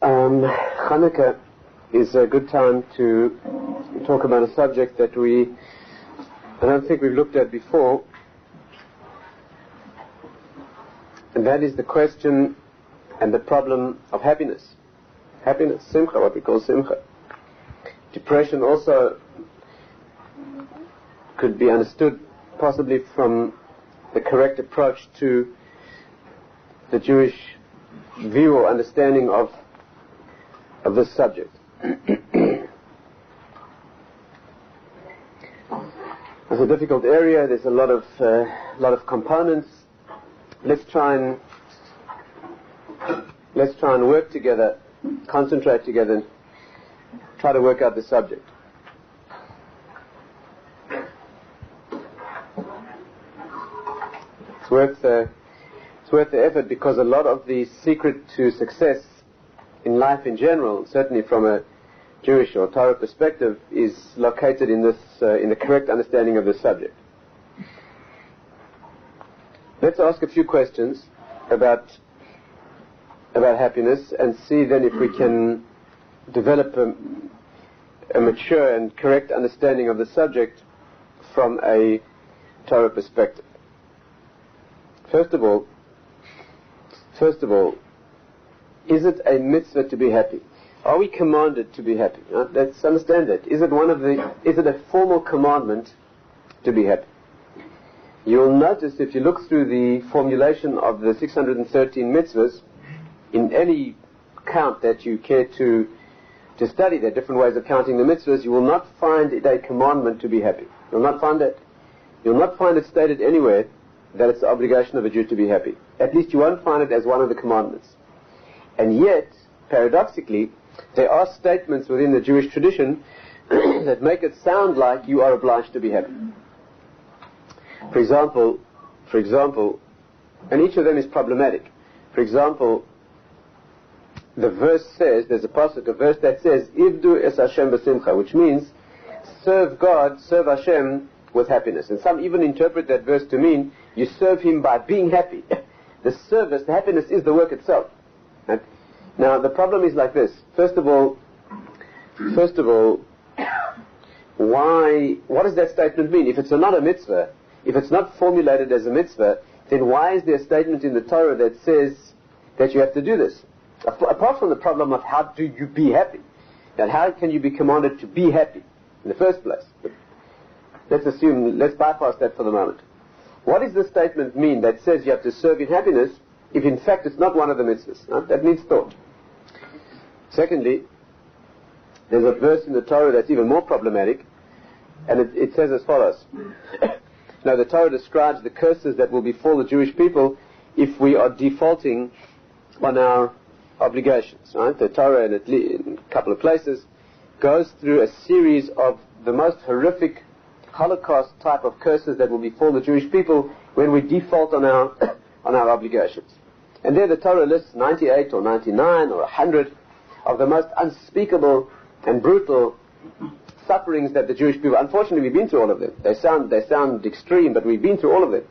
Hanukkah is a good time to talk about a subject that I don't think we've looked at before, and that is the question and the problem of happiness. Happiness, simcha, what we call simcha. Depression also could be understood possibly from the correct approach to the Jewish view or understanding of this subject. It's a difficult area. There's a lot of components. Let's try and work together, concentrate together, and try to work out the subject. It's worth the effort, because a lot of the secret to success in life in general, certainly from a Jewish or Torah perspective, is located in the correct understanding of the subject. Let's ask a few questions about happiness and see then if we can develop a mature and correct understanding of the subject from a Torah perspective. First of all, is it a mitzvah to be happy? Are we commanded to be happy? Let's understand that. Is it a formal commandment to be happy? You'll notice, if you look through the formulation of the 613 mitzvahs, in any count that you care to study, there are different ways of counting the mitzvahs, you will not find it a commandment to be happy. You'll not find it. You'll not find it stated anywhere that it's the obligation of a Jew to be happy. At least you won't find it as one of the commandments. And yet, paradoxically, there are statements within the Jewish tradition that make it sound like you are obliged to be happy. For example, and each of them is problematic. For example, the verse says, there's a pasuk, a verse that says, Ivdu es Hashem b'simcha, which means, serve God, serve Hashem with happiness. And some even interpret that verse to mean, you serve Him by being happy. The service, the happiness is the work itself. Right? Now, the problem is like this. First of all, what does that statement mean? If it's not a mitzvah, if it's not formulated as a mitzvah, then why is there a statement in the Torah that says that you have to do this? Apart from the problem of how do you be happy, and how can you be commanded to be happy in the first place? But let's bypass that for the moment. What does this statement mean that says you have to serve in happiness if in fact it's not one of the mitzvahs? Right? That needs thought. Secondly, there's a verse in the Torah that's even more problematic, and it says as follows. Now, the Torah describes the curses that will befall the Jewish people if we are defaulting on our obligations. Right? The Torah, in a couple of places, goes through a series of the most horrific Holocaust type of curses that will befall the Jewish people when we default on our obligations. And there the Torah lists 98 or 99 or 100 of the most unspeakable and brutal sufferings that the Jewish people, unfortunately we've been through all of them. They sound extreme, but we've been through all of them.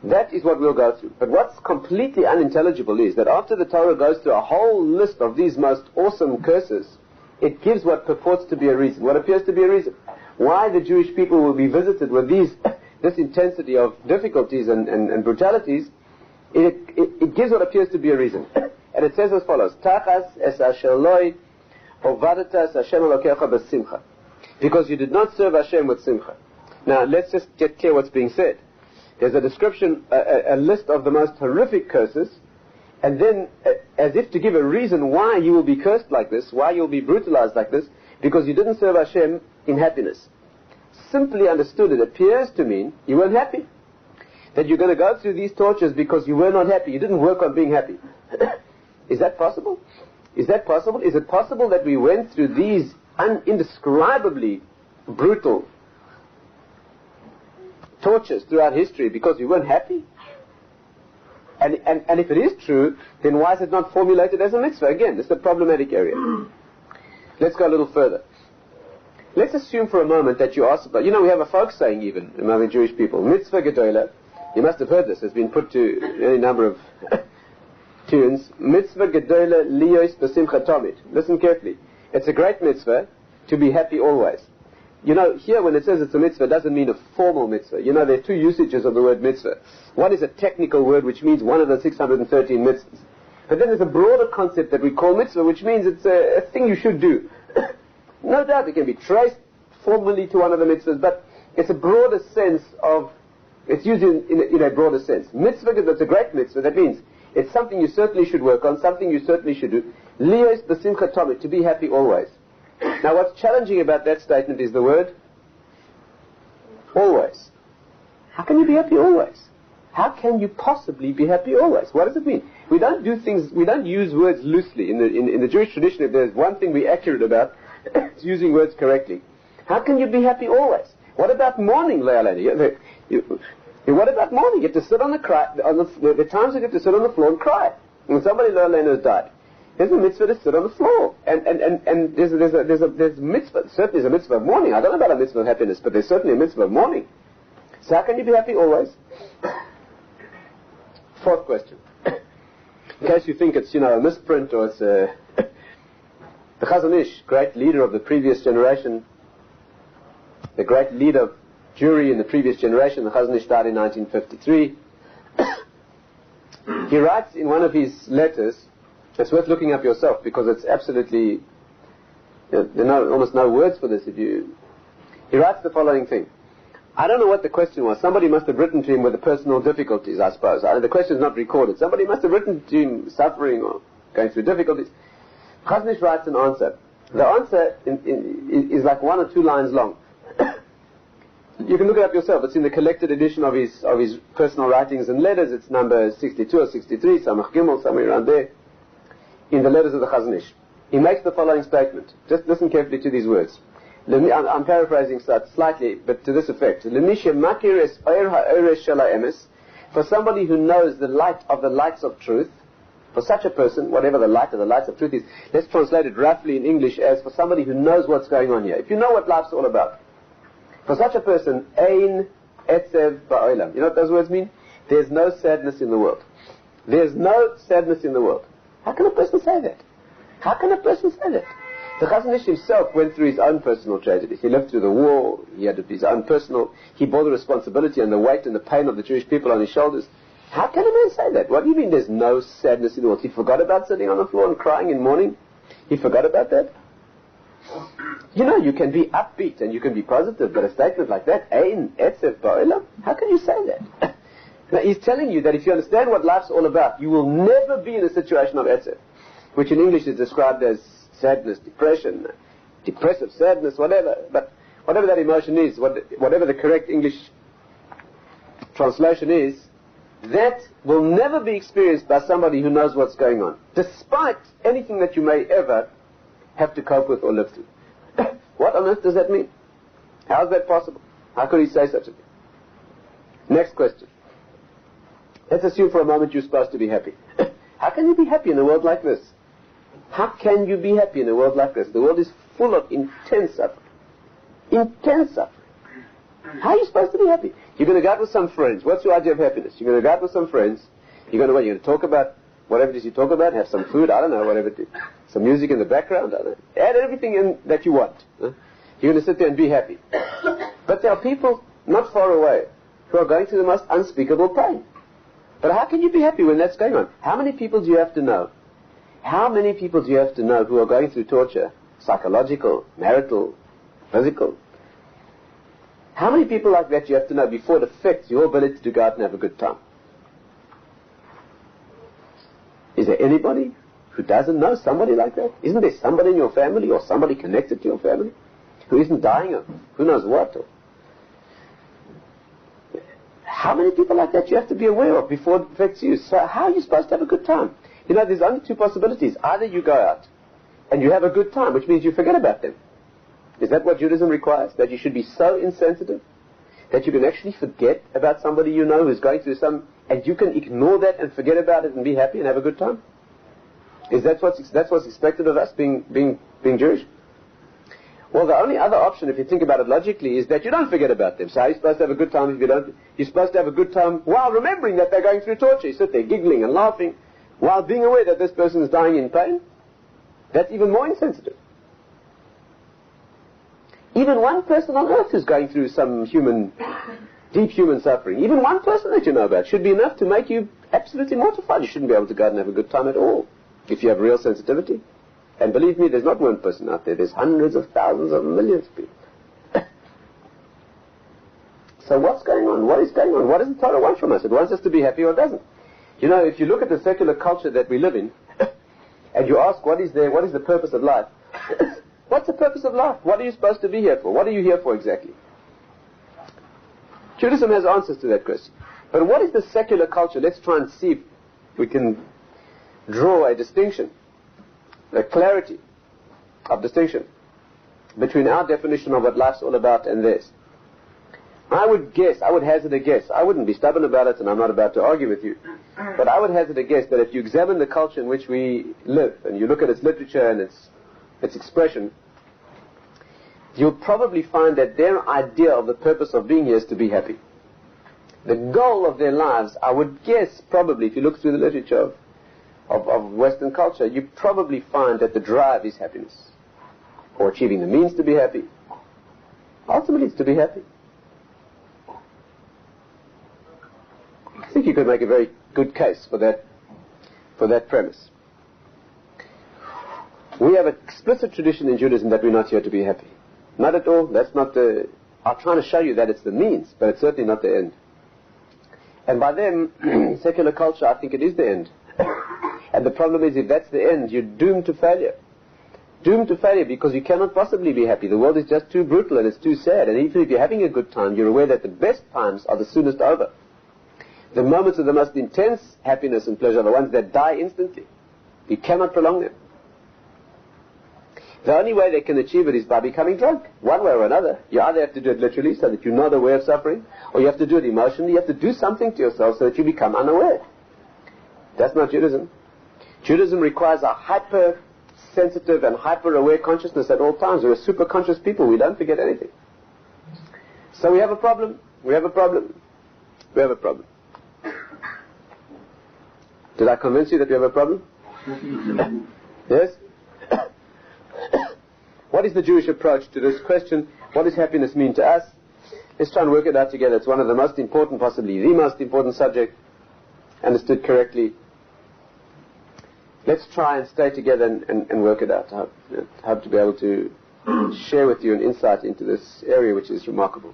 That is what we'll go through. But what's completely unintelligible is that after the Torah goes through a whole list of these most awesome curses, it gives what purports to be a reason, what appears to be a reason. Why the Jewish people will be visited with this intensity of difficulties and brutalities, it gives what appears to be a reason. And it says as follows, Tachas es asher loi ovadatas Hashem elokecha b'simcha. Because you did not serve Hashem with simcha. Now, let's just get clear what's being said. There's a description, a list of the most horrific curses, and then, as if to give a reason why you will be cursed like this, why you'll be brutalized like this, because you didn't serve Hashem in happiness. Simply understood, it appears to mean you weren't happy. That you're going to go through these tortures because you were not happy. You didn't work on being happy. Is that possible? Is that possible? Is it possible that we went through these indescribably brutal tortures throughout history because we weren't happy? And if it is true, then why is it not formulated as a mitzvah? Again, this is a problematic area. Let's go a little further. Let's assume for a moment that you ask about, we have a folk saying even among the Jewish people, mitzvah gedola. You must have heard this. It's been put to any number of tunes, mitzvah gedola liyos b'simcha tamid. Listen carefully. It's a great mitzvah to be happy always. You know, here when it says it's a mitzvah, it doesn't mean a formal mitzvah. You know, there are two usages of the word mitzvah. One is a technical word, which means one of the 613 mitzvahs. But then there's a broader concept that we call mitzvah, which means it's a thing you should do. No doubt it can be traced formally to one of the mitzvahs, but it's a broader sense of, it's used in a broader sense. Mitzvah, that's a great mitzvah. That means it's something you certainly should work on, something you certainly should do. Liyos b'simcha tamid, to be happy always. Now what's challenging about that statement is the word always. How can you be happy always? How can you possibly be happy always? What does it mean? We don't do things, we don't use words loosely. In the Jewish tradition, if there's one thing we're accurate about, it's using words correctly. How can you be happy always? What about mourning, Leilani? What about mourning? You have to sit on the times you have to sit on the floor and cry. When somebody, Leilani, has died, there's a mitzvah to sit on the floor. And there's a mitzvah, certainly there's a mitzvah of mourning. I don't know about a mitzvah of happiness, but there's certainly a mitzvah of mourning. So how can you be happy always? Fourth question. In case you think it's, a misprint or it's the Chazon Ish, great leader of the previous generation, the great leader of Jewry in the previous generation, the Chazon Ish died in 1953. He writes in one of his letters, it's worth looking up yourself because it's absolutely, there are almost no words for this. He writes the following thing. I don't know what the question was. Somebody must have written to him with the personal difficulties, I suppose. The question is not recorded. Somebody must have written to him suffering or going through difficulties. Chazon Ish writes an answer. The answer is like 1 or 2 lines long. You can look it up yourself. It's in the collected edition of his personal writings and letters. It's number 62 or 63, Samach Gimel, somewhere around there, in the letters of the Chazon Ish. He makes the following statement. Just listen carefully to these words. I'm paraphrasing slightly, but to this effect. For somebody who knows the light of the lights of truth, for such a person, whatever the light of the lights of truth is, let's translate it roughly in English as for somebody who knows what's going on here. If you know what life's all about. For such a person, ein etzev ba'olam. You know what those words mean? There's no sadness in the world. There's no sadness in the world. How can a person say that? How can a person say that? The Chazon Ish himself went through his own personal tragedies. He lived through the war. He had his own personal. He bore the responsibility and the weight and the pain of the Jewish people on his shoulders. How can a man say that? What do you mean there's no sadness in the world? He forgot about sitting on the floor and crying in mourning? He forgot about that? You can be upbeat and you can be positive, but a statement like that, ein etzev ba'olam, how can you say that? Now, he's telling you that if you understand what life's all about, you will never be in a situation of etzev, which in English is described as sadness, depression, depressive sadness, whatever. But whatever that emotion is, whatever the correct English translation is, that will never be experienced by somebody who knows what's going on, despite anything that you may ever have to cope with or live through. What on earth does that mean? How is that possible? How could he say such a thing? Next question. Let's assume for a moment you're supposed to be happy. How can you be happy in a world like this? How can you be happy in a world like this? The world is full of intense suffering. Intense suffering. How are you supposed to be happy? You're going to go out with some friends. What's your idea of happiness? You're going to go out with some friends. You're going to talk about whatever it is you talk about, have some food, I don't know, whatever it is. Some music in the background, I don't know. Add everything in that you want. You're going to sit there and be happy. But there are people not far away who are going through the most unspeakable pain. But how can you be happy when that's going on? How many people do you have to know? How many people do you have to know who are going through torture? Psychological, marital, physical. How many people like that you have to know before it affects your ability to go out and have a good time? Is there anybody who doesn't know somebody like that? Isn't there somebody in your family or somebody connected to your family who isn't dying of who knows what? How many people like that you have to be aware of before it affects you? So how are you supposed to have a good time? There's only 2 possibilities. Either you go out and you have a good time, which means you forget about them. Is that what Judaism requires? That you should be so insensitive that you can actually forget about somebody you know who's going through and you can ignore that and forget about it and be happy and have a good time? That's what's expected of us being Jewish? Well, the only other option, if you think about it logically, is that you don't forget about them. So how are you supposed to have a good time if you don't? You're supposed to have a good time while remembering that they're going through torture. You sit there giggling and laughing. while being aware that this person is dying in pain, that's even more insensitive. Even one person on earth who's going through some deep human suffering, even one person that you know about, should be enough to make you absolutely mortified. You shouldn't be able to go out and have a good time at all if you have real sensitivity. And believe me, there's not one person out there. There's hundreds of thousands of millions of people. So what's going on? What is going on? What does the Torah want from us? It wants us to be happy or it doesn't. You know, if you look at the secular culture that we live in, and you ask what is the purpose of life? What's the purpose of life? What are you supposed to be here for? What are you here for exactly? Judaism has answers to that question. But what is the secular culture? Let's try and see if we can draw a distinction, a clarity of distinction between our definition of what life's all about and theirs. I would hazard a guess. I wouldn't be stubborn about it, and I'm not about to argue with you. But I would hazard a guess that if you examine the culture in which we live, and you look at its literature and its expression, you'll probably find that their idea of the purpose of being here is to be happy. The goal of their lives, I would guess probably, if you look through the literature of Western culture, you probably find that the drive is happiness, or achieving the means to be happy. Ultimately, it's to be happy. I think you could make a very good case for that premise. We have an explicit tradition in Judaism that we're not here to be happy. Not at all. That's not I'm trying to show you that it's the means, but it's certainly not the end. And by them, secular culture, I think it is the end. And the problem is, if that's the end, you're doomed to failure. Doomed to failure because you cannot possibly be happy. The world is just too brutal and it's too sad. And even if you're having a good time, you're aware that the best times are the soonest over. The moments of the most intense happiness and pleasure are the ones that die instantly. You cannot prolong them. The only way they can achieve it is by becoming drunk, one way or another. You either have to do it literally, so that you're not aware of suffering, or you have to do it emotionally. You have to do something to yourself so that you become unaware. That's not Judaism. Judaism requires a hyper-sensitive and hyper-aware consciousness at all times. We're a super-conscious people. We don't forget anything. So we have a problem. We have a problem. We have a problem. Did I convince you that we have a problem? Yes? What is the Jewish approach to this question? What does happiness mean to us? Let's try and work it out together. It's one of the most important, possibly the most important subject, understood correctly. Let's try and stay together and work it out. I hope to be able to share with you an insight into this area which is remarkable.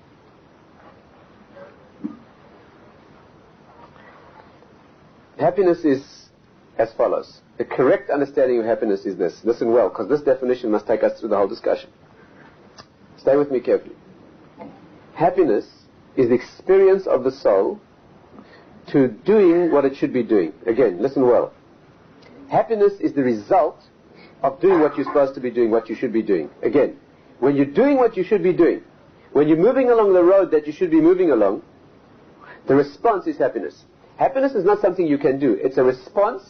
Happiness is as follows. The correct understanding of happiness is this. Listen well, because this definition must take us through the whole discussion. Stay with me carefully. Happiness is the experience of the soul to doing what it should be doing. Again, listen well. Happiness is the result of doing what you're supposed to be doing, what you should be doing. Again, when you're doing what you should be doing, when you're moving along the road that you should be moving along, the response is happiness. Happiness is not something you can do. It's a response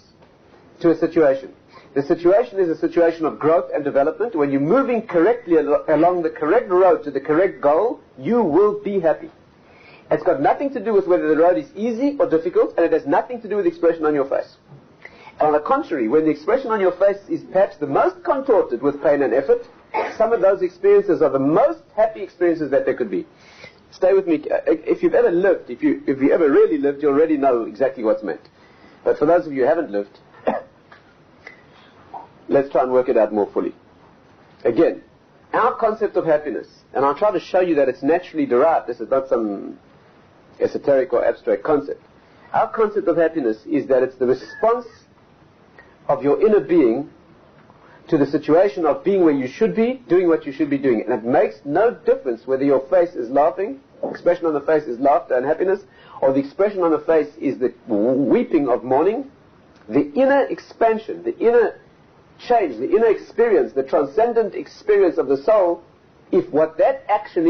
to a situation. The situation is a situation of growth and development. When you're moving correctly along the correct road to the correct goal, you will be happy. It's got nothing to do with whether the road is easy or difficult, and it has nothing to do with the expression on your face. On the contrary, when the expression on your face is perhaps the most contorted with pain and effort, some of those experiences are the most happy experiences that there could be. Stay with me. If you've ever lived, if you ever really lived, you already know exactly what's meant. But for those of you who haven't lived, let's try and work it out more fully. Again, our concept of happiness, and I'll try to show you that it's naturally derived. This is not some esoteric or abstract concept. Our concept of happiness is that it's the response of your inner being to the situation of being where you should be, doing what you should be doing. And it makes no difference whether your face is laughing, the expression on the face is laughter and happiness, or the expression on the face is the weeping of mourning. The inner expansion, the inner change, the inner experience, the transcendent experience of the soul, if what that action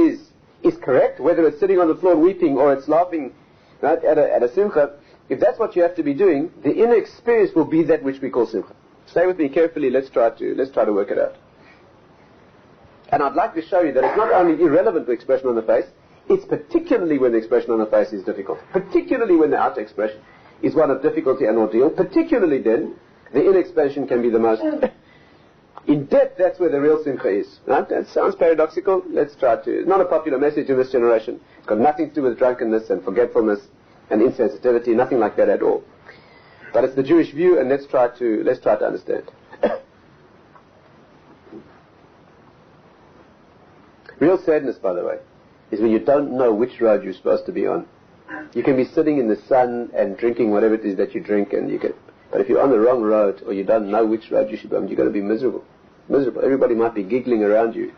is correct, whether it's sitting on the floor weeping or it's laughing, right, at a simcha, if that's what you have to be doing, the inner experience will be that which we call simcha. Stay with me carefully. Let's try to work it out. And I'd like to show you that it's not only irrelevant to expression on the face, it's particularly when the expression on the face is difficult, particularly when the outer expression is one of difficulty and ordeal. Particularly then, the inner expansion can be the most in depth. That's where the real simcha is. Right? That sounds paradoxical. Let's try to. It's not a popular message in this generation. It's got nothing to do with drunkenness and forgetfulness and insensitivity. Nothing like that at all. But it's the Jewish view, and let's try to understand. Real sadness, by the way, is when you don't know which road you're supposed to be on. You can be sitting in the sun and drinking whatever it is that you drink, but if you're on the wrong road or you don't know which road you should be on, you're going to be miserable. Miserable. Everybody might be giggling around you,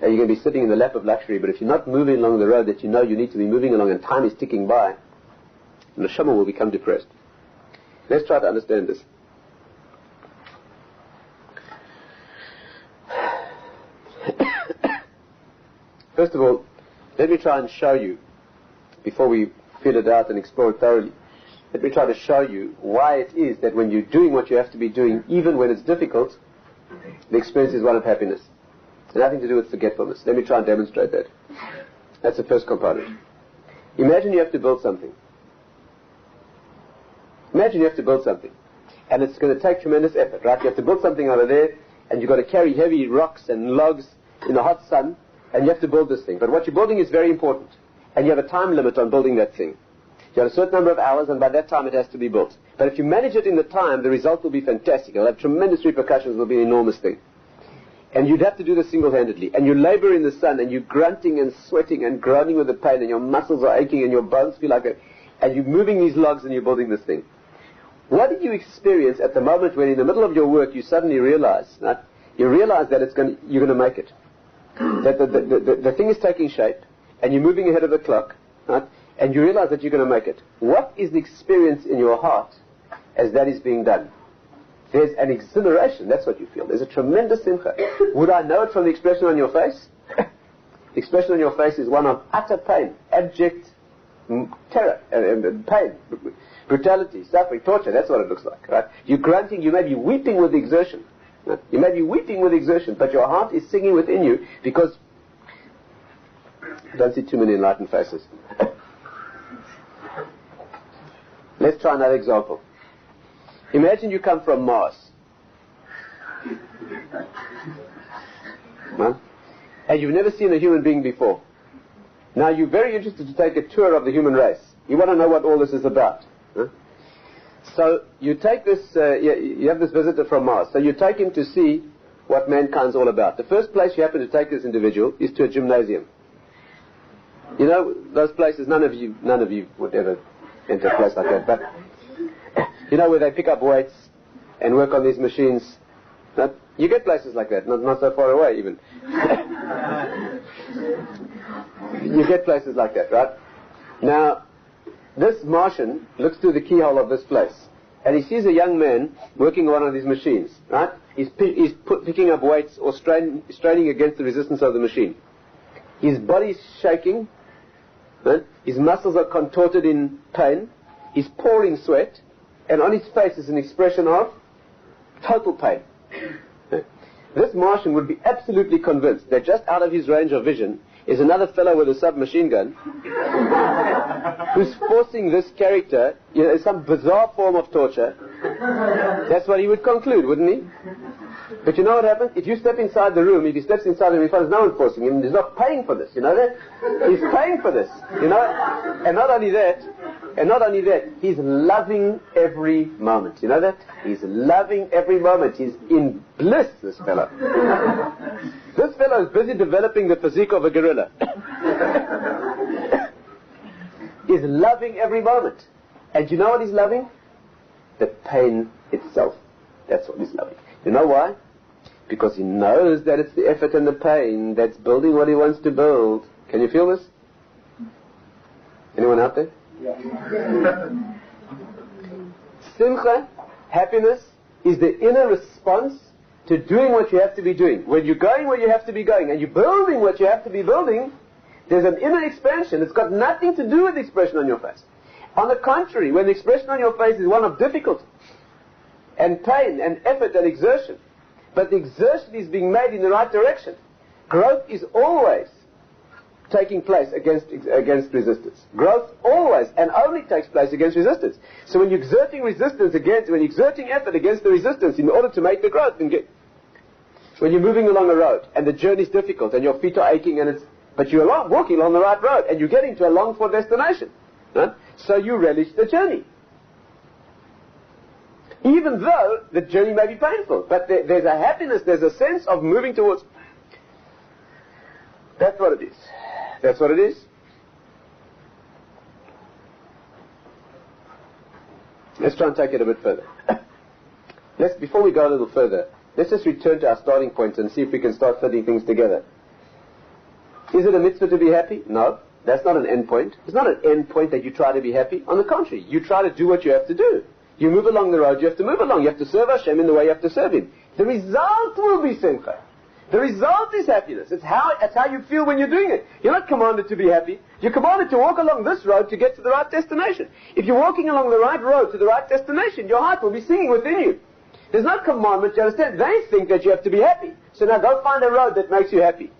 and you're going to be sitting in the lap of luxury. But if you're not moving along the road that you know you need to be moving along, and time is ticking by, the neshama will become depressed. Let's try to understand this. First of all, let me try and show you, before we fill it out and explore it thoroughly, let me try to show you why it is that when you're doing what you have to be doing, even when it's difficult, the experience is one of happiness. It's nothing to do with forgetfulness. Let me try and demonstrate that. That's the first component. Imagine you have to build something. Imagine you have to build something. And it's going to take tremendous effort, right? You have to build something over there, and you've got to carry heavy rocks and logs in the hot sun, and you have to build this thing. But what you're building is very important. And you have a time limit on building that thing. You have a certain number of hours, and by that time it has to be built. But if you manage it in the time, the result will be fantastic. It'll have tremendous repercussions. It'll be an enormous thing. And you'd have to do this single-handedly. And you labor in the sun, and you're grunting and sweating and groaning with the pain, and your muscles are aching, and your bones feel like it. And you're moving these logs, and you're building this thing. What did you experience at the moment when in the middle of your work you suddenly realize, right? You realize that you're going to make it. That the thing is taking shape, and you're moving ahead of the clock, right? And you realize that you're going to make it. What is the experience in your heart as that is being done? There's an exhilaration. That's what you feel. There's a tremendous simcha. Would I know it from the expression on your face? The expression on your face is one of utter pain, abject terror, pain, brutality, suffering, torture. That's what it looks like, right? You're grunting. You may be weeping with exertion. Right? You may be weeping with exertion, but your heart is singing within you because I don't see too many enlightened faces. Let's try another example. Imagine you come from Mars. Huh? And you've never seen a human being before. Now you're very interested to take a tour of the human race. You want to know what all this is about. Huh? So you take this, you have this visitor from Mars. So you take him to see what mankind's all about. The first place you happen to take this individual is to a gymnasium. You know, those places, none of you would ever enter a place like that, but you know, where they pick up weights and work on these machines. You get places like that, not so far away even. You get places like that, right? Now, this Martian looks through the keyhole of this place, and he sees a young man working on one of these machines, right? He's picking up weights or straining against the resistance of the machine. His body's shaking, right? His muscles are contorted in pain, he's pouring sweat, and on his face is an expression of total pain. This Martian would be absolutely convinced that just out of his range of vision is another fellow with a submachine gun who's forcing this character, some bizarre form of torture. That's what he would conclude, wouldn't he? But you know what happens? If you step inside the room, if he steps inside the room, he finds no one forcing him. He's not paying for this, you know that? He's paying for this, you know? And not only that, he's loving every moment, you know that? He's loving every moment. He's in bliss, this fellow. This fellow is busy developing the physique of a gorilla. He's loving every moment. And you know what he's loving? The pain itself. That's what he's loving. You know why? Because he knows that it's the effort and the pain that's building what he wants to build. Can you feel this? Anyone out there? Yeah. Simcha, happiness, is the inner response to doing what you have to be doing. When you're going where you have to be going and you're building what you have to be building, there's an inner expansion. It's got nothing to do with the expression on your face. On the contrary, when the expression on your face is one of difficulty and pain and effort and exertion, but the exertion is being made in the right direction. Growth is always taking place against resistance. Growth always and only takes place against resistance. So when you're exerting effort against the resistance in order to make the growth, when you're moving along a road and the journey is difficult and your feet are aching but you're walking along the right road and you're getting to a longed-for destination, right? So you relish the journey. Even though the journey may be painful, but there's a happiness, there's a sense of moving towards. That's what it is. That's what it is. Let's try and take it a bit further. Before we go a little further, let's just return to our starting point and see if we can start fitting things together. Is it a mitzvah to be happy? No. That's not an end point. It's not an end point that you try to be happy. On the contrary, you try to do what you have to do. You move along the road, you have to move along. You have to serve Hashem in the way you have to serve Him. The result will be simcha. The result is happiness. It's how you feel when you're doing it. You're not commanded to be happy. You're commanded to walk along this road to get to the right destination. If you're walking along the right road to the right destination, your heart will be singing within you. There's no commandment, you understand? They think that you have to be happy. So now go find a road that makes you happy.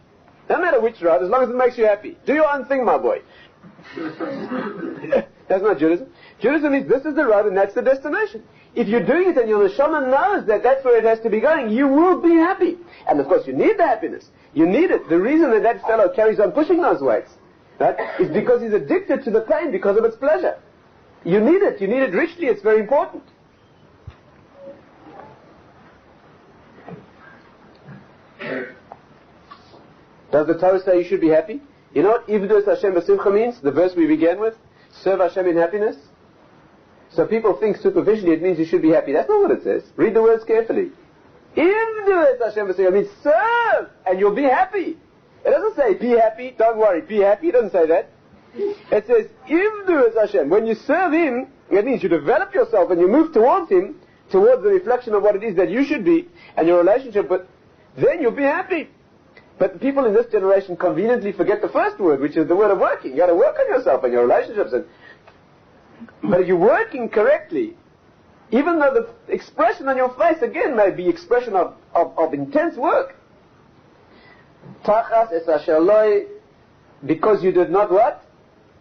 No matter which road, as long as it makes you happy. Do your own thing, my boy. That's not Judaism. Judaism is this is the road and that's the destination. If you're doing it and your neshama knows that that's where it has to be going, you will be happy. And of course you need the happiness. You need it. The reason that fellow carries on pushing those weights, right, is because he's addicted to the pain because of its pleasure. You need it. You need it richly. It's very important. Does the Torah say you should be happy? You know what Ivdus Hashem B'Simcha means? The verse we began with? Serve Hashem in happiness. So people think superficially it means you should be happy. That's not what it says. Read the words carefully. Ivdus Hashem B'Simcha means serve and you'll be happy. It doesn't say be happy, don't worry, be happy. It doesn't say that. It says Ivdus Hashem. When you serve Him, it means you develop yourself and you move towards Him, towards the reflection of what it is that you should be and your relationship, but then you'll be happy. But people in this generation conveniently forget the first word, which is the word of working. You got to work on yourself and your relationships. But if you're working correctly, even though the expression on your face again may be expression of intense work, because you did not what?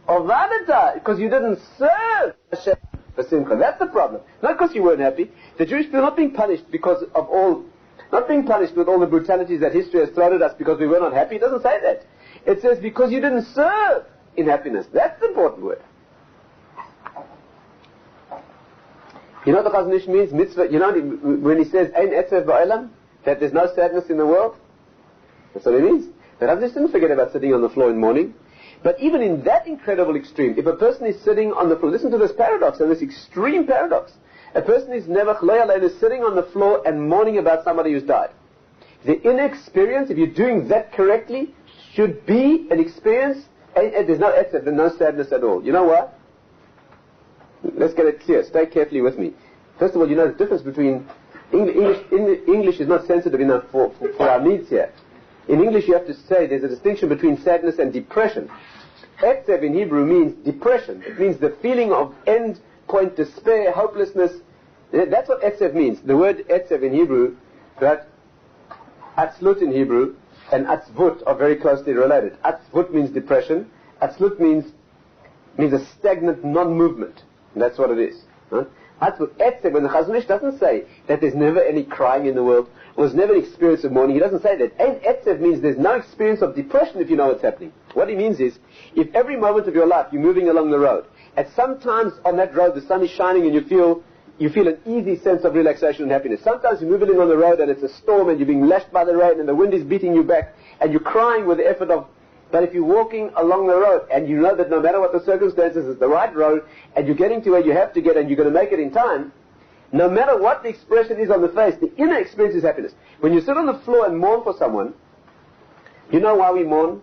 Ovadata, because you didn't serve Hashem for simcha. That's the problem. Not because you weren't happy. The Jewish people are not being punished because of not being punished with all the brutalities that history has thrown at us because we were not happy. It doesn't say that. It says because you didn't serve in happiness. That's the important word. You know what the Chazon Ish means? Mitzvah. You know when he says Ein etzev ba'olam, that there's no sadness in the world? That's what it means. The Chazon Ish didn't forget about sitting on the floor in mourning. But even in that incredible extreme, if a person is sitting on the floor, listen to this paradox and this extreme paradox. A person is never is sitting on the floor and mourning about somebody who's died. The inner experience, if you're doing that correctly, should be an experience, and there's no etzev, there's no sadness at all. You know what? Let's get it clear. Stay carefully with me. First of all, you know the difference between English is not sensitive enough for our needs here. In English you have to say there's a distinction between sadness and depression. Etzev in Hebrew means depression. It means the feeling of end point, despair, hopelessness. That's what etzev means. The word etzev in Hebrew, that atzlut in Hebrew, and atzvut are very closely related. Atzvut means depression. Atzlut means a stagnant non-movement. That's what it is. Right? Atzvut, etzev, when the Chazon Ish doesn't say that there's never any crying in the world, or there's never an experience of mourning, he doesn't say that. And etzev means there's no experience of depression if you know what's happening. What he means is, if every moment of your life you're moving along the road, at sometimes on that road the sun is shining and you feel an easy sense of relaxation and happiness. Sometimes you're moving on the road and it's a storm and you're being lashed by the rain and the wind is beating you back and you're crying with the effort of. But if you're walking along the road and you know that no matter what the circumstances, it's the right road and you're getting to where you have to get and you're going to make it in time, no matter what the expression is on the face, the inner experience is happiness. When you sit on the floor and mourn for someone, you know why we mourn?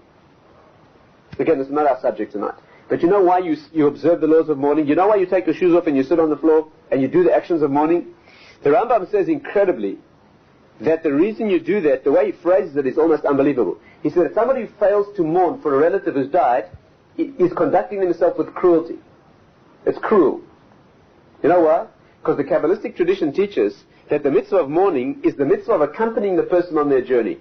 Again, this is not our subject tonight. But you know why you observe the laws of mourning? You know why you take your shoes off and you sit on the floor and you do the actions of mourning? The Rambam says incredibly that the reason you do that, the way he phrases it is almost unbelievable. He said that somebody who fails to mourn for a relative who's died is conducting himself with cruelty. It's cruel. You know why? Because the Kabbalistic tradition teaches that the mitzvah of mourning is the mitzvah of accompanying the person on their journey.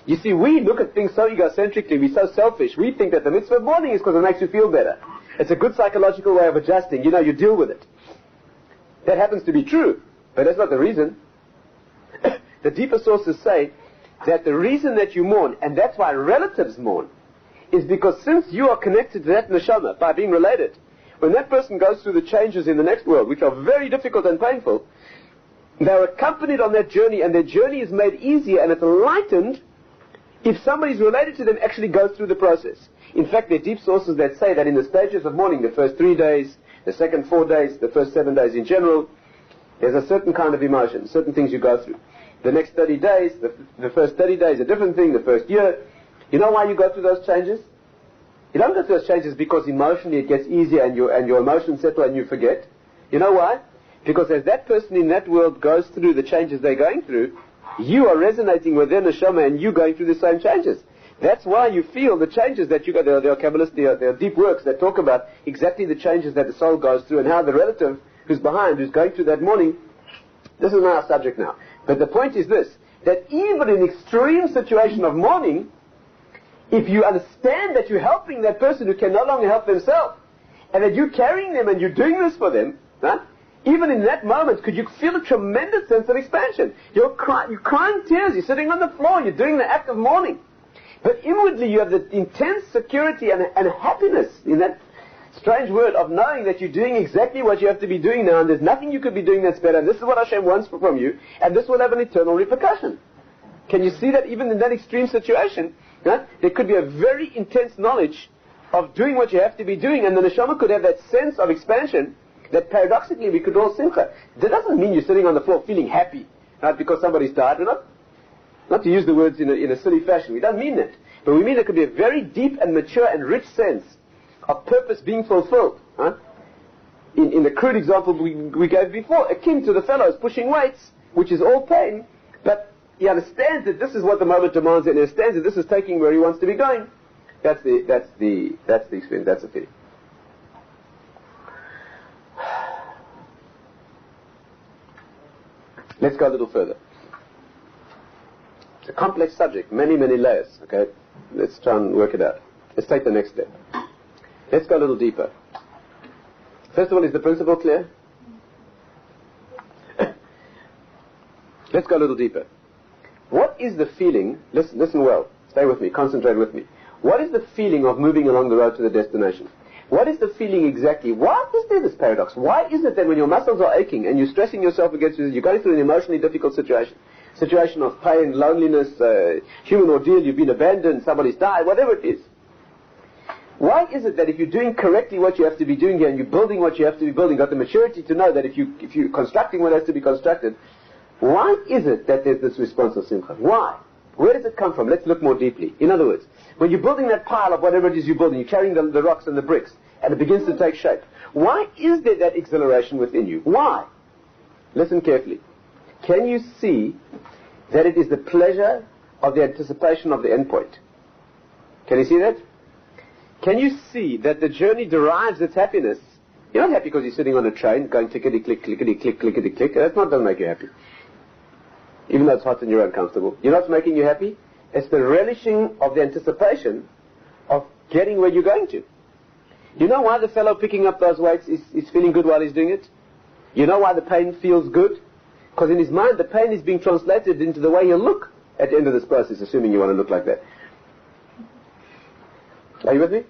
You see, we look at things so egocentrically, we're so selfish. We think that the mitzvah of mourning is because it makes you feel better. It's a good psychological way of adjusting. You know, you deal with it. That happens to be true, but that's not the reason. The deeper sources say that the reason that you mourn, and that's why relatives mourn, is because since you are connected to that neshama by being related, when that person goes through the changes in the next world, which are very difficult and painful, they're accompanied on that journey, and their journey is made easier and it's lightened if somebody who's related to them actually goes through the process. In fact, there are deep sources that say that in the stages of mourning, the first 3 days, the second 4 days, the first 7 days in general, there's a certain kind of emotion, certain things you go through. The next 30 days, the first 30 days, a different thing, the first year. You know why you go through those changes? You don't go through those changes because emotionally it gets easier and your emotions settle and you forget. You know why? Because as that person in that world goes through the changes they're going through, you are resonating with their neshama and you going through the same changes. That's why you feel the changes that you go. There are Kabbalists, there are deep works that talk about exactly the changes that the soul goes through and how the relative who's behind, who's going through that mourning. This is not our subject now. But the point is this, that even in extreme situation of mourning, if you understand that you're helping that person who can no longer help themselves, and that you're carrying them and you're doing this for them, right? Even in that moment, could you feel a tremendous sense of expansion? You're crying tears, you're sitting on the floor, you're doing the act of mourning. But inwardly you have the intense security and happiness in that strange word of knowing that you're doing exactly what you have to be doing now, and there's nothing you could be doing that's better, and this is what Hashem wants from you, and this will have an eternal repercussion. Can you see that even in that extreme situation, right, there could be a very intense knowledge of doing what you have to be doing, and the neshama could have that sense of expansion that paradoxically we could all simcha. That doesn't mean you're sitting on the floor feeling happy, right, because somebody's died. We're not to use the words in a silly fashion. We don't mean that. But we mean there could be a very deep and mature and rich sense of purpose being fulfilled. Huh? In the crude example we gave before, akin to the fellows pushing weights, which is all pain, but he understands that this is what the moment demands, and he understands that this is taking where he wants to be going. That's the experience, that's the feeling. Let's go a little further. It's a complex subject, many, many layers, okay? Let's try and work it out. Let's take the next step. Let's go a little deeper. First of all, is the principle clear? Let's go a little deeper. What is the feeling, listen well, stay with me, concentrate with me. What is the feeling of moving along the road to the destination? What is the feeling exactly? Why is there this paradox? Why is it that when your muscles are aching and you're stressing yourself against it, you're going through an emotionally difficult situation of pain, loneliness, human ordeal, you've been abandoned, somebody's died, whatever it is. Why is it that if you're doing correctly what you have to be doing here and you're building what you have to be building, got the maturity to know that if you're constructing what has to be constructed, why is it that there's this response of simcha? Why? Where does it come from? Let's look more deeply. In other words, when you're building that pile of whatever it is you're building, you're carrying the rocks and the bricks, and it begins to take shape. Why is there that exhilaration within you? Why? Listen carefully. Can you see that it is the pleasure of the anticipation of the endpoint? Can you see that? Can you see that the journey derives its happiness? You're not happy because you're sitting on a train going clickety-click, clickety-click, clickety-click. That doesn't make you happy. Even though it's hot and you're uncomfortable. You know what's making you happy? It's the relishing of the anticipation of getting where you're going to. You know why the fellow picking up those weights is feeling good while he's doing it? You know why the pain feels good? Because in his mind the pain is being translated into the way he'll look at the end of this process, assuming you want to look like that. Are you with me?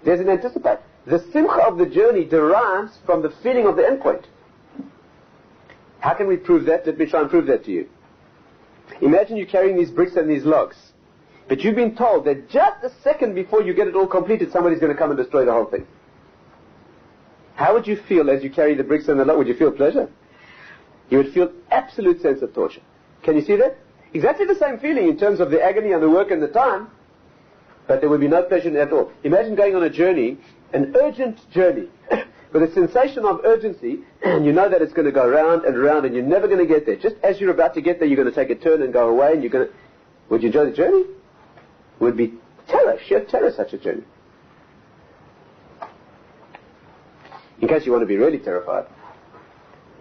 There's an anticipation. The simcha of the journey derives from the feeling of the endpoint. How can we prove that? Let me try and prove that to you. Imagine you're carrying these bricks and these logs, but you've been told that just a second before you get it all completed, somebody's going to come and destroy the whole thing. How would you feel as you carry the bricks and the log? Would you feel pleasure? You would feel absolute sense of torture. Can you see that? Exactly the same feeling in terms of the agony and the work and the time, but there would be no pleasure at all. Imagine going on a journey, an urgent journey, with a sensation of urgency, and you know that it's going to go round and round and you're never going to get there. Just as you're about to get there, you're going to take a turn and go away, and you're going to... Would you enjoy the journey? It would be terror, sheer terror, such a journey. In case you want to be really terrified,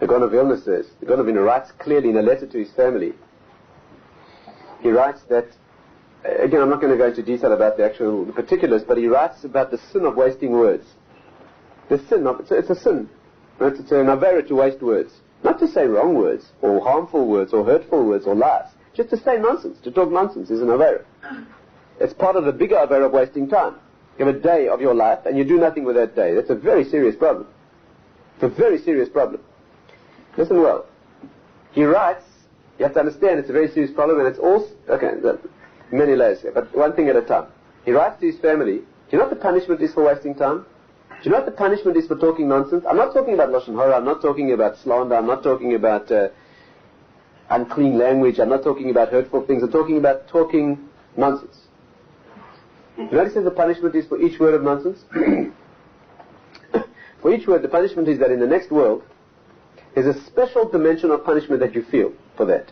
the Gaon of Vilna writes clearly in a letter to his family, he writes that again, I'm not going to go into detail about the particulars, but he writes about the sin of wasting words. The sin of, it's a sin. It's an avera to waste words. Not to say wrong words, or harmful words, or hurtful words, or lies. Just to say nonsense, to talk nonsense is an avera. It's part of the bigger avera of wasting time. You have a day of your life, and you do nothing with that day. That's a very serious problem. It's a very serious problem. Listen well. He writes, you have to understand it's a very serious problem, and it's also, okay, many layers here, but one thing at a time. He writes to his family, do you know what the punishment is for wasting time? Do you know what the punishment is for talking nonsense? I'm not talking about Lashon Hara, I'm not talking about slander, I'm not talking about unclean language, I'm not talking about hurtful things, I'm talking about talking nonsense. You notice that the punishment is for each word of nonsense? For each word, the punishment is that in the next world, there's a special dimension of punishment that you feel for that.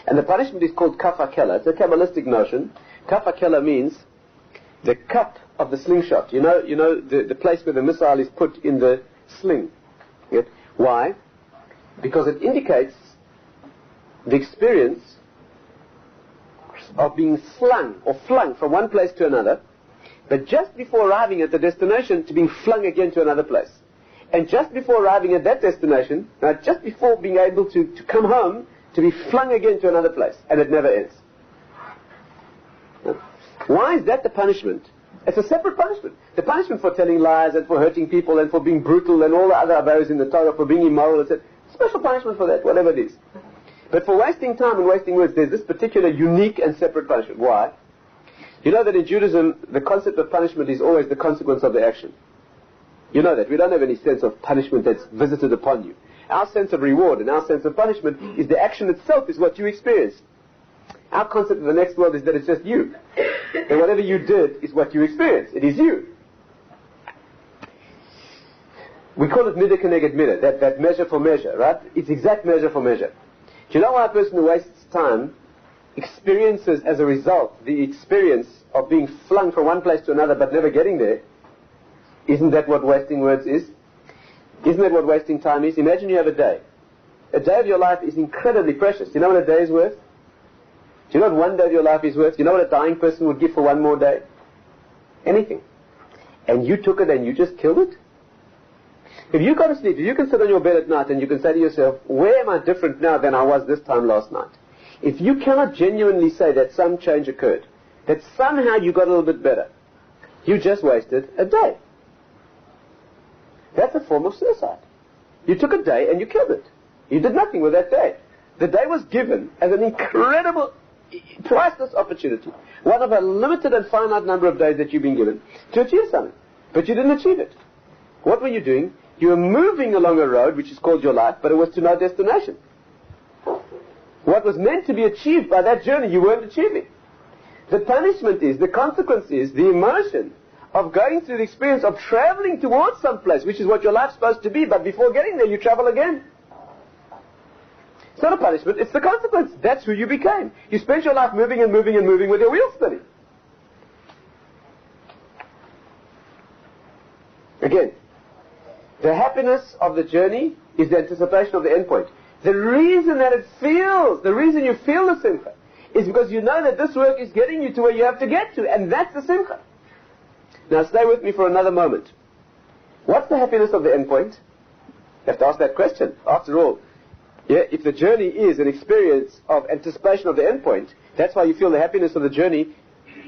And the punishment is called kafakela. It's a Kabbalistic notion. Kafakela means the cup of the slingshot. You know the place where the missile is put in the sling. Yes? Why? Because it indicates the experience of being slung or flung from one place to another, but just before arriving at the destination to being flung again to another place. And just before arriving at that destination, just before being able to come home, to be flung again to another place. And it never ends. Why is that the punishment? It's a separate punishment. The punishment for telling lies and for hurting people and for being brutal and all the other avers in the Torah, for being immoral, etc. Special punishment for that, whatever it is. But for wasting time and wasting words, there's this particular unique and separate punishment. Why? You know that in Judaism, the concept of punishment is always the consequence of the action. You know that. We don't have any sense of punishment that's visited upon you. Our sense of reward and our sense of punishment is the action itself is what you experience. Our concept of the next world is that it's just you. And whatever you did is what you experience. It is you. We call it midah keneged midah, that measure for measure, right? It's exact measure for measure. Do you know why a person who wastes time experiences as a result the experience of being flung from one place to another but never getting there? Isn't that what wasting words is? Isn't that what wasting time is? Imagine you have a day. A day of your life is incredibly precious. Do you know what a day is worth? Do you know what one day of your life is worth? Do you know what a dying person would give for one more day? Anything. And you took it and you just killed it? If you go to sleep, if you can sit on your bed at night and you can say to yourself, where am I different now than I was this time last night? If you cannot genuinely say that some change occurred, that somehow you got a little bit better, you just wasted a day. That's a form of suicide. You took a day and you killed it. You did nothing with that day. The day was given as an incredible, priceless opportunity. One of a limited and finite number of days that you've been given to achieve something. But you didn't achieve it. What were you doing? You were moving along a road which is called your life, but it was to no destination. What was meant to be achieved by that journey, you weren't achieving. The punishment is, the consequence is, the emotion of going through the experience of traveling towards some place, which is what your life's supposed to be, but before getting there, you travel again. It's not a punishment, it's the consequence. That's who you became. You spent your life moving and moving and moving with your wheels spinning. Again, the happiness of the journey is the anticipation of the endpoint. The reason that it feels, the reason you feel the simcha, is because you know that this work is getting you to where you have to get to, and that's the simcha. Now stay with me for another moment. What's the happiness of the endpoint? You have to ask that question. After all, if the journey is an experience of anticipation of the endpoint, that's why you feel the happiness of the journey.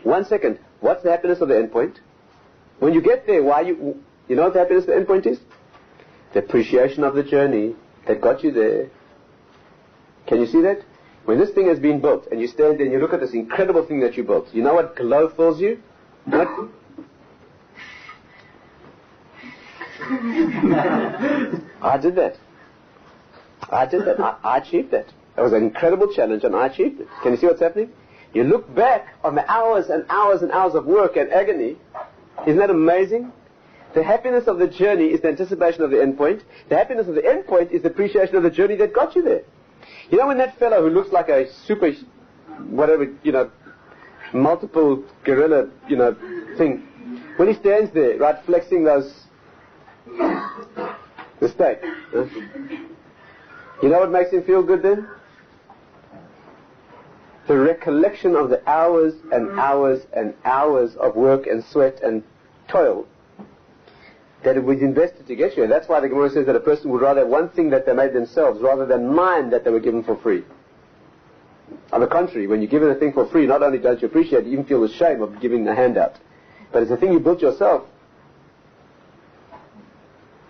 1 second. What's the happiness of the endpoint? When you get there, you know what the happiness of the endpoint is? The appreciation of the journey that got you there. Can you see that? When this thing has been built, and you stand there and you look at this incredible thing that you built, you know what glow fills you? What? I did that. I achieved that. That was an incredible challenge, and I achieved it. Can you see what's happening? You look back on the hours and hours and hours of work and agony. Isn't that amazing? The happiness of the journey is the anticipation of the endpoint. The happiness of the endpoint is the appreciation of the journey that got you there. You know, when that fellow who looks like a super, whatever, multiple gorilla, thing, when he stands there, right, flexing the steak, you know what makes him feel good then? the recollection of the hours and hours and hours of work and sweat and toil that it was invested to get you. And that's why the Gemara says that a person would rather have one thing that they made themselves rather than mine that they were given for free. On the contrary, when you're given a thing for free, not only don't you appreciate it, you even feel the shame of giving a handout. But it's a thing you built yourself.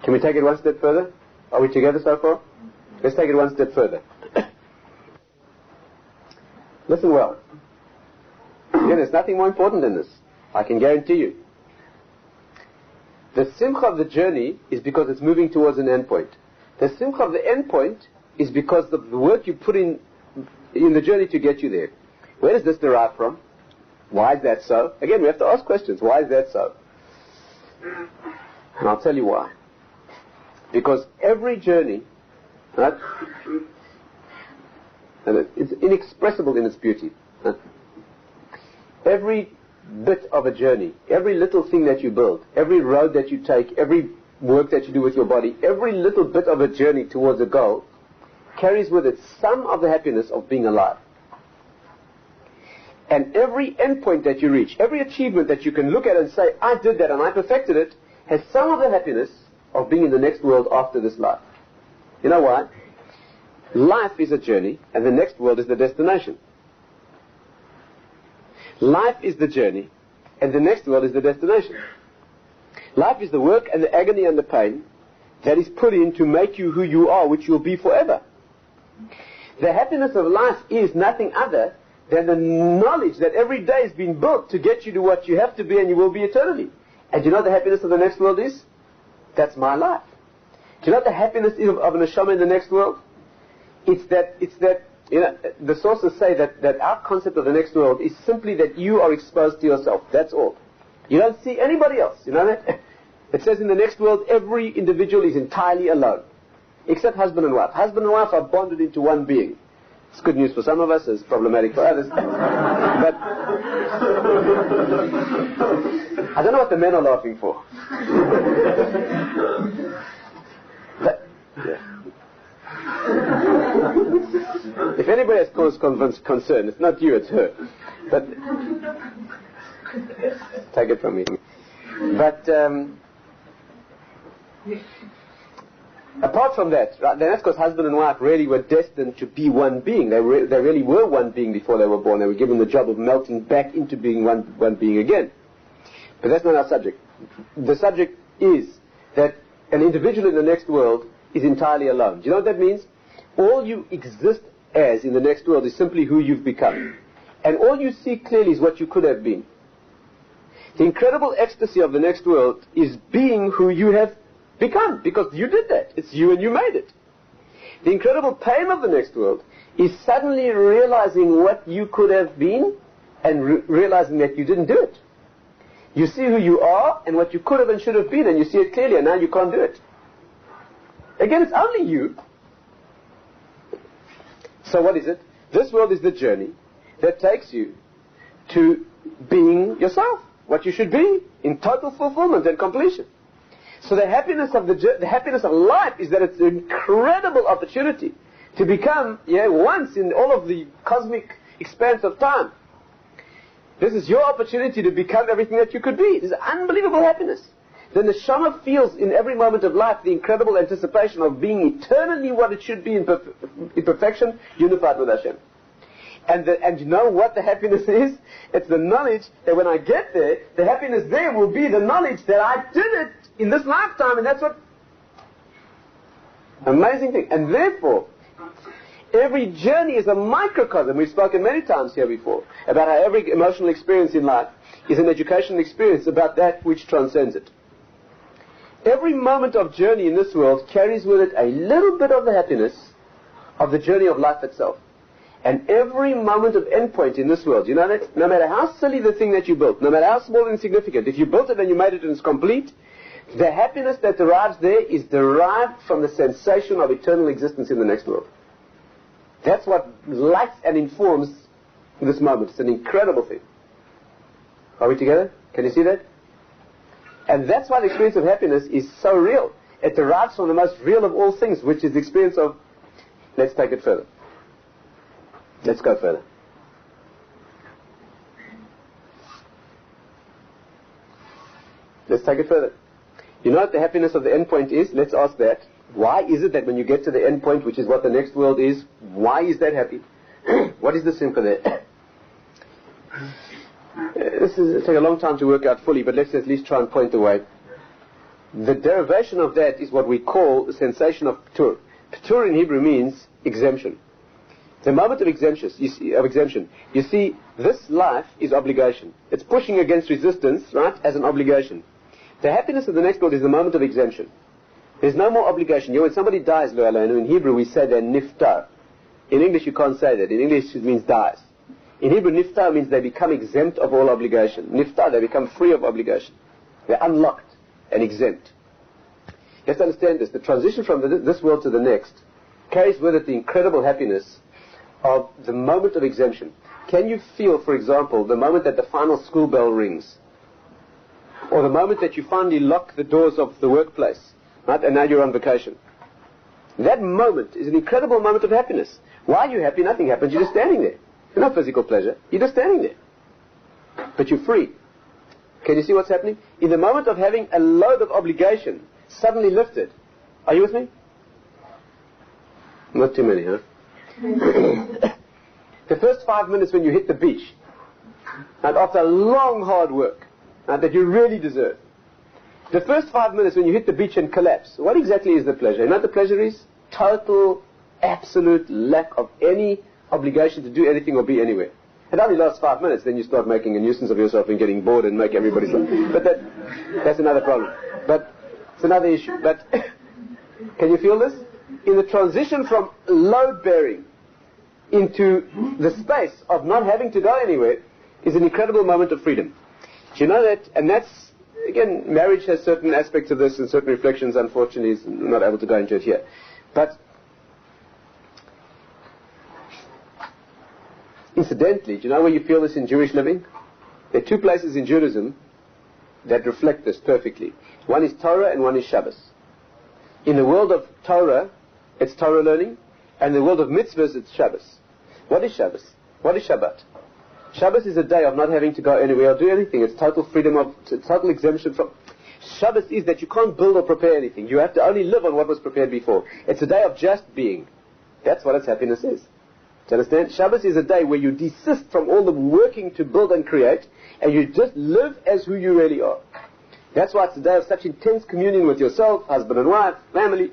Can we take it one step further? Are we together so far? Let's take it one step further. Listen well. Again, there's nothing more important than this. I can guarantee you. The simcha of the journey is because it's moving towards an endpoint. The simcha of the endpoint is because the work you put in the journey to get you there. Where does this derive from? Why is that so? Again, we have to ask questions. Why is that so? And I'll tell you why. Because every journey, right, and it's inexpressible in its beauty. Right? Every bit of a journey, every little thing that you build, every road that you take, every work that you do with your body, every little bit of a journey towards a goal carries with it some of the happiness of being alive. And every endpoint that you reach, every achievement that you can look at and say, I did that and I perfected it, has some of the happiness of being in the next world after this life. You know why? Life is a journey and the next world is the destination. Life is the journey and the next world is the destination. Life is the work and the agony and the pain that is put in to make you who you are, which you'll be forever. The happiness of life is nothing other than the knowledge that every day is being built to get you to what you have to be and you will be eternally. And do you know what the happiness of the next world is? That's my life. Do you know what the happiness is of a neshama in the next world? It's that, you know, the sources say that our concept of the next world is simply that you are exposed to yourself. That's all. You don't see anybody else. You know that? It says in the next world, every individual is entirely alone. Except husband and wife. Husband and wife are bonded into one being. It's good news for some of us, it's problematic for others. But I don't know what the men are laughing for. But, yeah. If anybody has cause concern, it's not you, it's her. But take it from me. But apart from that, right, then that's because husband and wife really were destined to be one being. They really were one being before they were born. They were given the job of melting back into being one being again. But that's not our subject. The subject is that an individual in the next world is entirely alone. Do you know what that means? All you exist as in the next world is simply who you've become. And all you see clearly is what you could have been. The incredible ecstasy of the next world is being who you have become, because you did that. It's you and you made it. The incredible pain of the next world is suddenly realizing what you could have been and realizing that you didn't do it. You see who you are and what you could have and should have been, and you see it clearly, and now you can't do it. Again, it's only you. So what is it? This world is the journey that takes you to being yourself, what you should be, in total fulfillment and completion. So the happiness of the happiness of life is that it's an incredible opportunity to become, once in all of the cosmic expanse of time. This is your opportunity to become everything that you could be. This is unbelievable happiness. The neshama feels in every moment of life the incredible anticipation of being eternally what it should be in perfection, unified with Hashem. And you know what the happiness is? It's the knowledge that when I get there, the happiness there will be the knowledge that I did it in this lifetime, and that's what... Amazing thing. And therefore, every journey is a microcosm. We've spoken many times here before about how every emotional experience in life is an educational experience about that which transcends it. Every moment of journey in this world carries with it a little bit of the happiness of the journey of life itself. And every moment of endpoint in this world, you know that? No matter how silly the thing that you built, no matter how small and insignificant, if you built it and you made it and it's complete, the happiness that derives there is derived from the sensation of eternal existence in the next world. That's what lights and informs this moment. It's an incredible thing. Are we together? Can you see that? And that's why the experience of happiness is so real. It derives from the most real of all things, which is the experience of... Let's take it further. Let's go further. Let's take it further. You know what the happiness of the end point is? Let's ask that. Why is it that when you get to the end point, which is what the next world is, why is that happy? What is the simcha there? This will take a long time to work out fully, but let's at least try and point the way. The derivation of that is what we call the sensation of ptur. Ptur in Hebrew means exemption. The moment of exemption. You see, this life is obligation. It's pushing against resistance, right, as an obligation. The happiness of the next world is the moment of exemption. There's no more obligation. You know, when somebody dies, lo aleinu, in Hebrew we say they're niftar. In English you can't say that. In English it means dies. In Hebrew, niftar means they become exempt of all obligation. Niftar, they become free of obligation. They're unlocked and exempt. You have to understand this. The transition from this world to the next carries with it the incredible happiness of the moment of exemption. Can you feel, for example, the moment that the final school bell rings? Or the moment that you finally lock the doors of the workplace, right, and now you're on vacation? That moment is an incredible moment of happiness. Why are you happy? Nothing happens. You're just standing there. No physical pleasure. You're just standing there. But you're free. Can you see what's happening? In the moment of having a load of obligation suddenly lifted. Are you with me? Not too many, huh? The first 5 minutes when you hit the beach, and after long hard work, that you really deserve. The first 5 minutes when you hit the beach and collapse, what exactly is the pleasure? You know what the pleasure is? Total, absolute lack of any obligation to do anything or be anywhere. It only lasts 5 minutes, then you start making a nuisance of yourself and getting bored and make everybody laugh. But that's another problem. But it's another issue. But can you feel this? In the transition from load bearing into the space of not having to go anywhere is an incredible moment of freedom. Do you know that? And that's, again, marriage has certain aspects of this and certain reflections, unfortunately, is not able to go into it here. But incidentally, do you know where you feel this in Jewish living? There are two places in Judaism that reflect this perfectly. One is Torah and one is Shabbos. In the world of Torah, it's Torah learning, and in the world of mitzvahs, it's Shabbos. What is Shabbos? What is Shabbat? Shabbos is a day of not having to go anywhere or do anything. It's total freedom it's total exemption from. Shabbos is that you can't build or prepare anything. You have to only live on what was prepared before. It's a day of just being. That's what its happiness is. Do you understand? Shabbos is a day where you desist from all the working to build and create, and you just live as who you really are. That's why it's a day of such intense communion with yourself, husband and wife, family.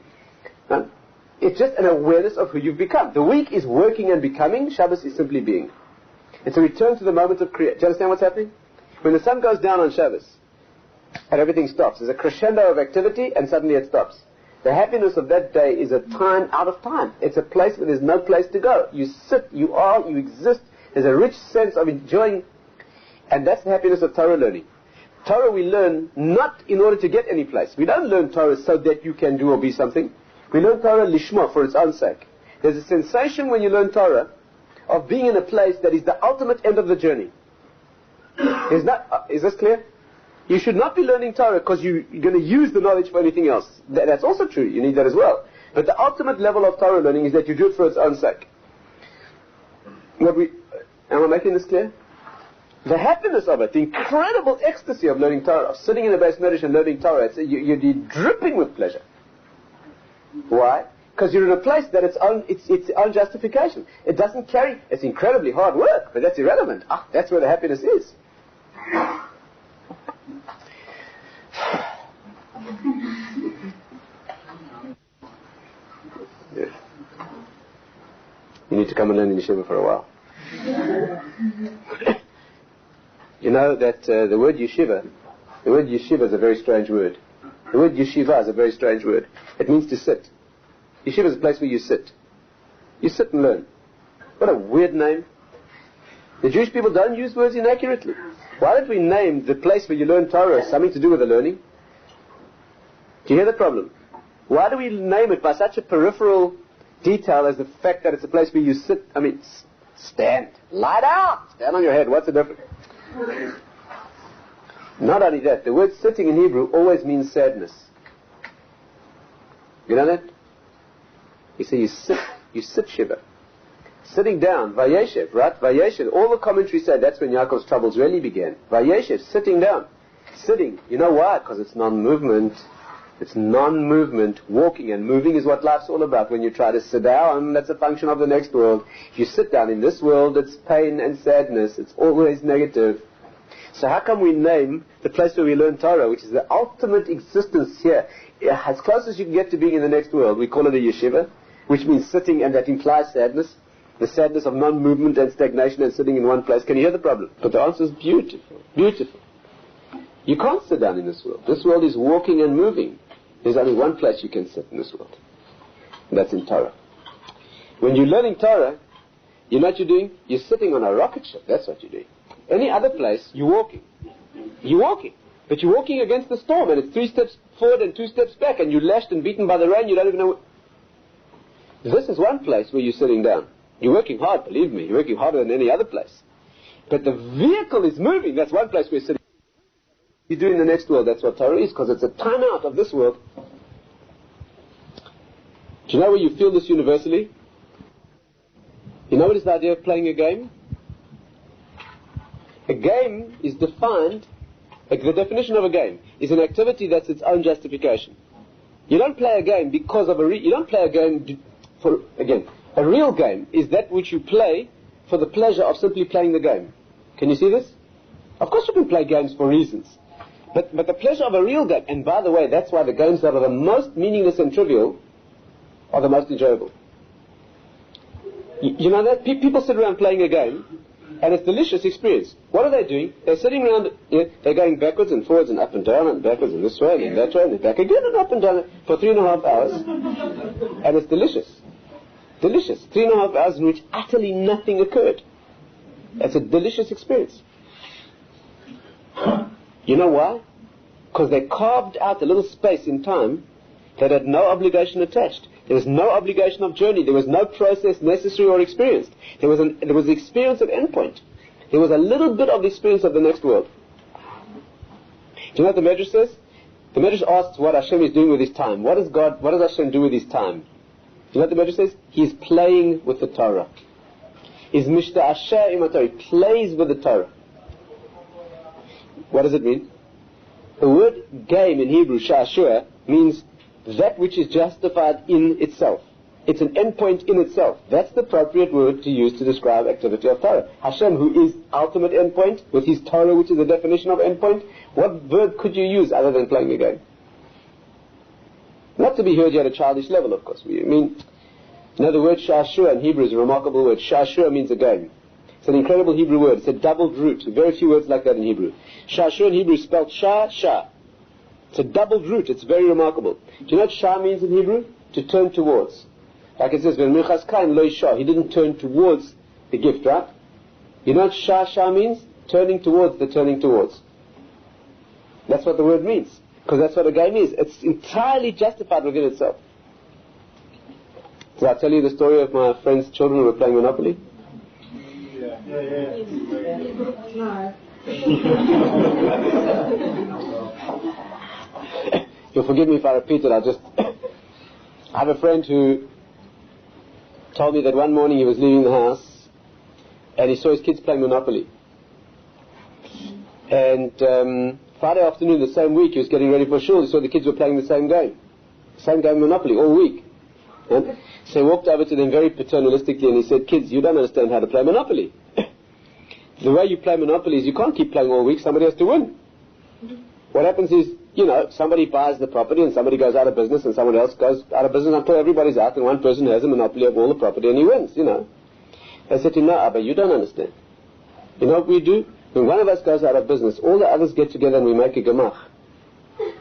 It's just an awareness of who you've become. The week is working and becoming. Shabbos is simply being. It's a return to the moment of creation. Do you understand what's happening? When the sun goes down on Shabbos, and everything stops, there's a crescendo of activity, and suddenly it stops. The happiness of that day is a time out of time. It's a place where there's no place to go. You sit, you are, you exist. There's a rich sense of enjoying, and that's the happiness of Torah learning. Torah we learn not in order to get any place. We don't learn Torah so that you can do or be something. We learn Torah lishma, for its own sake. There's a sensation when you learn Torah of being in a place that is the ultimate end of the journey. Is this clear? You should not be learning Torah because you're going to use the knowledge for anything else. That's also true. You need that as well. But the ultimate level of Torah learning is that you do it for its own sake. Am I making this clear? The happiness of it, the incredible ecstasy of learning Torah, of sitting in the Beis Medrash and learning Torah, you're dripping with pleasure. Why? Because you're in a place that its own justification. It doesn't carry, it's incredibly hard work, but that's irrelevant. That's where the happiness is. Yeah. You need to come and learn in yeshiva for a while. You know that the word yeshiva is a very strange word. The word yeshiva is a very strange word. It means to sit. Yeshiva is a place where you sit. You sit and learn. What a weird name. The Jewish people don't use words inaccurately. Why don't we name the place where you learn Torah as something to do with the learning? Do you hear the problem? Why do we name it by such a peripheral detail as the fact that it's a place where you sit? Stand. Lie down. Stand on your head. What's the difference? Not only that, the word sitting in Hebrew always means sadness. You know that? You say you sit shiva. Sitting down, vayeshev, right? Vayeshev. All the commentaries say that's when Yaakov's troubles really began. Vayeshev, sitting down. Sitting. You know why? Because it's non-movement. It's non-movement. Walking and moving is what life's all about. When you try to sit down, that's a function of the next world. If you sit down in this world, it's pain and sadness. It's always negative. So how come we name the place where we learn Torah, which is the ultimate existence here, as close as you can get to being in the next world, we call it a yeshiva, which means sitting, and that implies sadness. The sadness of non-movement and stagnation and sitting in one place. Can you hear the problem? But the answer is beautiful. Beautiful. You can't sit down in this world. This world is walking and moving. There's only one place you can sit in this world. And that's in Torah. When you're learning Torah, you know what you're doing? You're sitting on a rocket ship. That's what you're doing. Any other place, you're walking. You're walking. But you're walking against the storm, and it's 3 steps forward and 2 steps back, and you're lashed and beaten by the rain. You don't even know. This is one place where you're sitting down. You're working hard, believe me. You're working harder than any other place. But the vehicle is moving. That's one place where you're sitting. You do in the next world. That's what Torah is, because it's a time out of this world. Do you know where you feel this universally? You know what is the idea of playing a game? A game is defined, the definition of a game is an activity that's its own justification. You don't play a game because of you don't play a game for, again, a real game is that which you play for the pleasure of simply playing the game. Can you see this? Of course you can play games for reasons. But the pleasure of a real game, and by the way, that's why the games that are the most meaningless and trivial are the most enjoyable. You know that? People sit around playing a game, and it's a delicious experience. What are they doing? They're sitting around, they're going backwards and forwards and up and down and backwards and this way and that way and back again and up and down for 3.5 hours. And it's delicious. Delicious. 3.5 hours in which utterly nothing occurred. It's a delicious experience. You know why? Because they carved out a little space in time that had no obligation attached. There was no obligation of journey. There was no process necessary or experienced. There was the experience of endpoint. There was a little bit of the experience of the next world. Do you know what the Medrash says? The Medrash asks what Hashem is doing with his time. What does Hashem do with his time? Do you know what the Medrash says? He's playing with the Torah. He's mishta'ashah im Torah. He plays with the Torah. What does it mean? The word game in Hebrew, sha'ashua, means that which is justified in itself. It's an endpoint in itself. That's the appropriate word to use to describe activity of Torah. Hashem, who is ultimate endpoint, with his Torah, which is the definition of endpoint, what verb could you use other than playing a game? Not to be heard yet at a childish level, of course. The word sha'ashua in Hebrew is a remarkable word. Sha'ashua means a game. It's an incredible Hebrew word. It's a doubled root. Very few words like that in Hebrew. Sha'ashua in Hebrew is spelled sha. It's a doubled root. It's very remarkable. Do you know what Shah means in Hebrew? To turn towards. Like it says, he didn't turn towards the gift, right? You know what Shah means? Turning towards the turning towards. That's what the word means. Because that's what a game is. It's entirely justified within itself. Did I tell you the story of my friend's children who were playing Monopoly? No. You'll forgive me if I repeat it. I have a friend who told me that one morning he was leaving the house and he saw his kids playing Monopoly. And Friday afternoon the same week he was getting ready for shul, he saw the kids were playing the same game Monopoly all week. And so he walked over to them very paternalistically and he said, "Kids, you don't understand how to play Monopoly. The way you play Monopoly is you can't keep playing all week, somebody has to win. What happens is, somebody buys the property and somebody goes out of business and someone else goes out of business until everybody's out and one person has a monopoly of all the property and he wins, They said to him, "No, Abba, you don't understand. You know what we do? When one of us goes out of business, all the others get together and we make a gemach,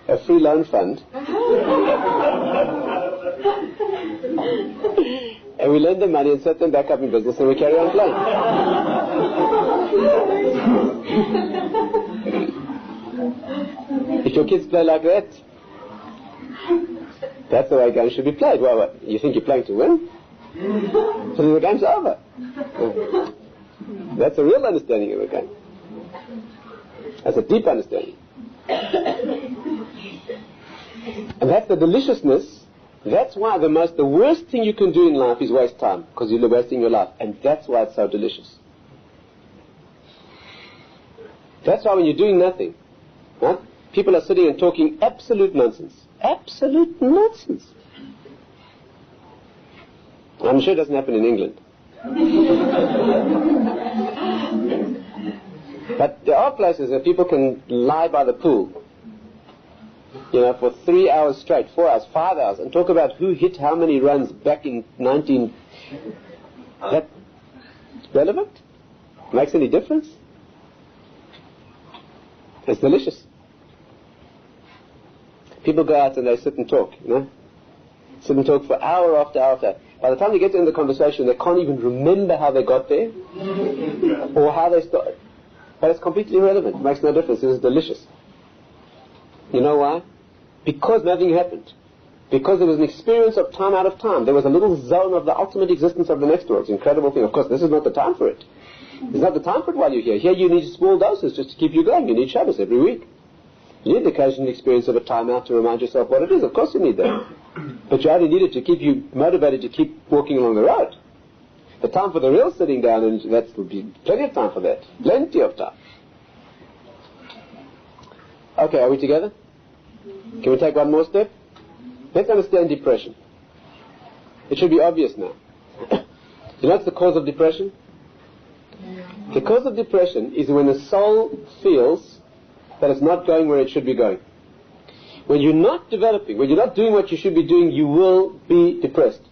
a free loan fund, and we lend them money and set them back up in business and we carry on playing." If your kids play like that, that's the way games should be played. Well, what, you think you're playing to win? So then the game's over. That's a real understanding of a game. That's a deep understanding. And that's the deliciousness. That's why the worst thing you can do in life is waste time, because you're wasting your life. And that's why it's so delicious. That's why when you're doing nothing, Huh? People are sitting and talking absolute nonsense. Absolute nonsense. I'm sure it doesn't happen in England. But there are places where people can lie by the pool, for 3 hours straight, 4 hours, 5 hours, and talk about who hit how many runs back in 19... That's relevant? Makes any difference? It's delicious. People go out and they sit and talk, Sit and talk for hour after hour. By the time they get to the conversation, they can't even remember how they got there or how they started. But it's completely irrelevant. It makes no difference. It is delicious. You know why? Because nothing happened. Because there was an experience of time out of time. There was a little zone of the ultimate existence of the next world. It's an incredible thing. Of course, this is not the time for it. It's not the time for it while you're here. Here you need small doses just to keep you going. You need Shabbos every week. You need the occasional experience of a time out to remind yourself what it is. Of course you need that. But you only need it to keep you motivated to keep walking along the road. The time for the real sitting down, and that will be plenty of time for that. Plenty of time. Okay, are we together? Can we take one more step? Let's understand depression. It should be obvious now. You know what's the cause of depression? The cause of depression is when the soul feels that it's not going where it should be going. When you're not developing, when you're not doing what you should be doing, you will be depressed.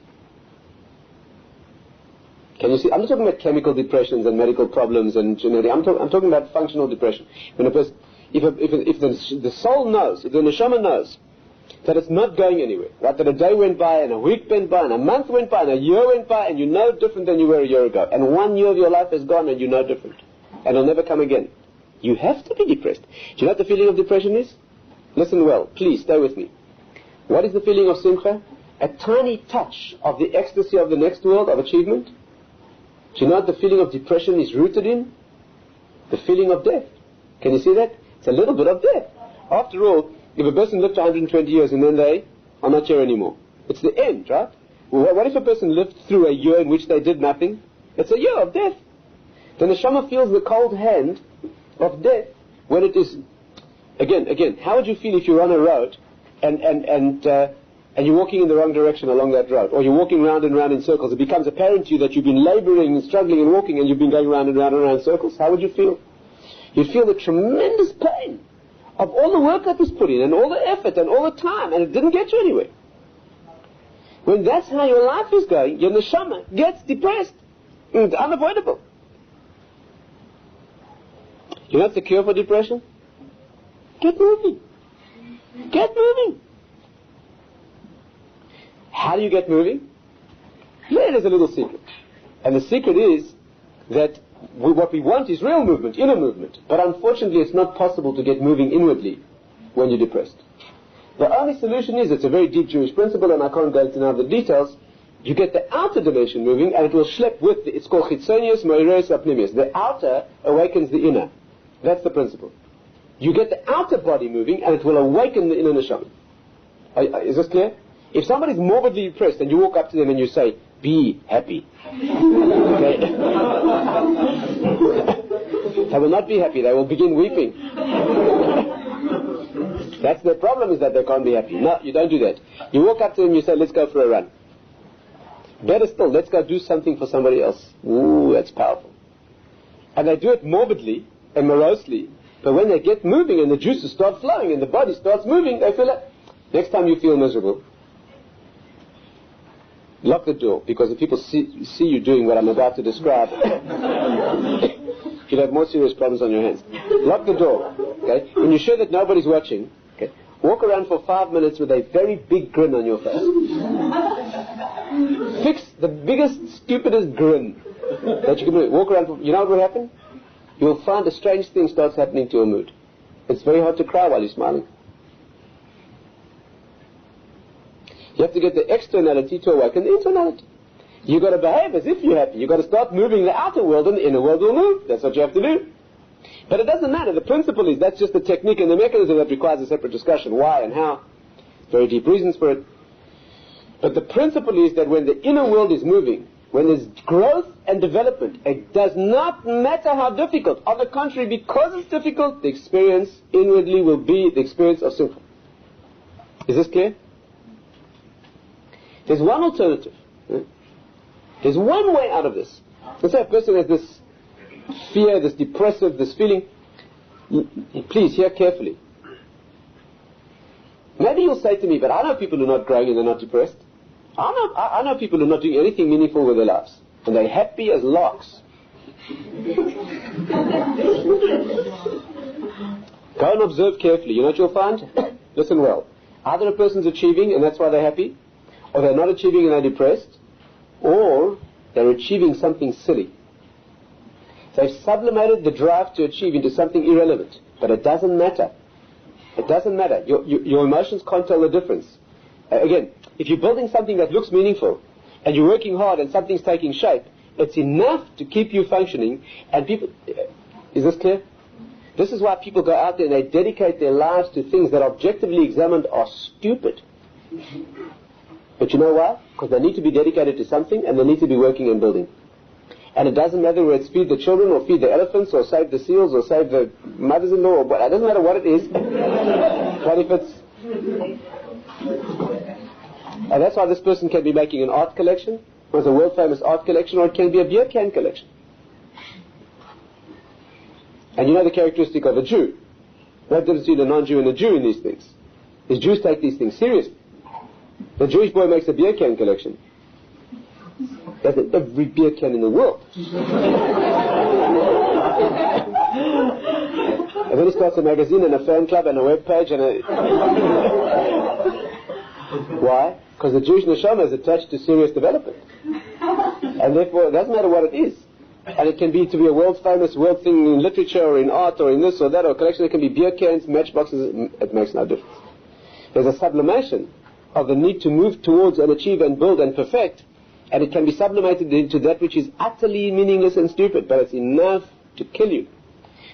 Can you see? I'm not talking about chemical depressions and medical problems and genetic. I'm talking about functional depression. When a person, if the soul knows, if the neshama knows that it's not going anywhere, right? That a day went by and a week went by and a month went by and a year went by and you're no different than you were a year ago, and 1 year of your life is gone and you're no different, and it'll never come again. You have to be depressed. Do you know what the feeling of depression is? Listen well, please stay with me. What is the feeling of simcha? A tiny touch of the ecstasy of the next world of achievement. Do you know what the feeling of depression is rooted in? The feeling of death. Can you see that? It's a little bit of death. After all, if a person lived 120 years and then they are not here anymore, it's the end, right? Well, what if a person lived through a year in which they did nothing? It's a year of death. The neshama feels the cold hand of death when it is... Again, how would you feel if you're on a road and you're walking in the wrong direction along that road, or you're walking round and round in circles? It becomes apparent to you that you've been laboring and struggling and walking and you've been going round and round and round in circles. How would you feel? You'd feel the tremendous pain of all the work that was put in and all the effort and all the time, and it didn't get you anywhere. When that's how your life is going, your neshama gets depressed. It's unavoidable. You know what's the cure for depression? Get moving. Get moving. How do you get moving? There's a little secret. And the secret is that what we want is real movement, inner movement. But unfortunately it's not possible to get moving inwardly when you're depressed. The only solution is, it's a very deep Jewish principle and I can't go into now the details, you get the outer dimension moving and it will schlep with it's called chitzonius moireus apnimius. The outer awakens the inner. That's the principle. You get the outer body moving and it will awaken the inner neshama. Is this clear? If somebody's morbidly depressed and you walk up to them and you say, be happy. Okay? They will not be happy. They will begin weeping. That's their problem, is that they can't be happy. No, you don't do that. You walk up to them and you say, let's go for a run. Better still, let's go do something for somebody else. Ooh, that's powerful. And they do it morbidly and morosely. But when they get moving and the juices start flowing and the body starts moving, they feel it. Next time you feel miserable, lock the door, because if people see you doing what I'm about to describe, you'll have more serious problems on your hands. Lock the door. Okay? When you're sure that nobody's watching, okay, walk around for 5 minutes with a very big grin on your face. Fix the biggest, stupidest grin that you can do. Walk around. You know what will happen? You will find a strange thing starts happening to your mood. It's very hard to cry while you're smiling. You have to get the externality to awaken the internality. You've got to behave as if you're happy. You've got to start moving the outer world and the inner world will move. That's what you have to do. But it doesn't matter. The principle is, that's just the technique and the mechanism that requires a separate discussion. Why and how. Very deep reasons for it. But the principle is that when the inner world is moving, when there's growth and development, it does not matter how difficult. On the contrary, because it's difficult, the experience inwardly will be the experience of simcha. Is this clear? There's one alternative. There's one way out of this. Let's say a person has this fear, this depressive, this feeling. Please hear carefully. Maybe you'll say to me, but I know people who are not growing and they're not depressed. I know people who are not doing anything meaningful with their lives. And they're happy as larks. Go and observe carefully. You know what you'll find? Listen well. Either a person's achieving and that's why they're happy, or they're not achieving and they're depressed, or they're achieving something silly. They've sublimated the drive to achieve into something irrelevant. But it doesn't matter. It doesn't matter. Your emotions can't tell the difference. Again, if you're building something that looks meaningful, and you're working hard and something's taking shape, it's enough to keep you functioning. And people, is this clear? This is why people go out there and they dedicate their lives to things that objectively examined are stupid. But you know why? Because they need to be dedicated to something and they need to be working and building. And it doesn't matter whether it's feed the children or feed the elephants or save the seals or save the mothers-in-law or what. It doesn't matter what it is. But if it's... And that's why this person can be making an art collection, or it's a world-famous art collection, or it can be a beer can collection. And you know the characteristic of a Jew. What difference between a non-Jew and a Jew in these things? Is Jews take these things seriously. The Jewish boy makes a beer can collection. That's in every beer can in the world. And then he starts a magazine and a fan club and a web page and a... Why? Because the Jewish neshama is attached to serious development. And therefore it doesn't matter what it is. And it can be to be a world famous world thing in literature or in art or in this or that or collection. It can be beer cans, matchboxes. It makes no difference. There's a sublimation of the need to move towards and achieve and build and perfect. And it can be sublimated into that which is utterly meaningless and stupid. But it's enough to kill you.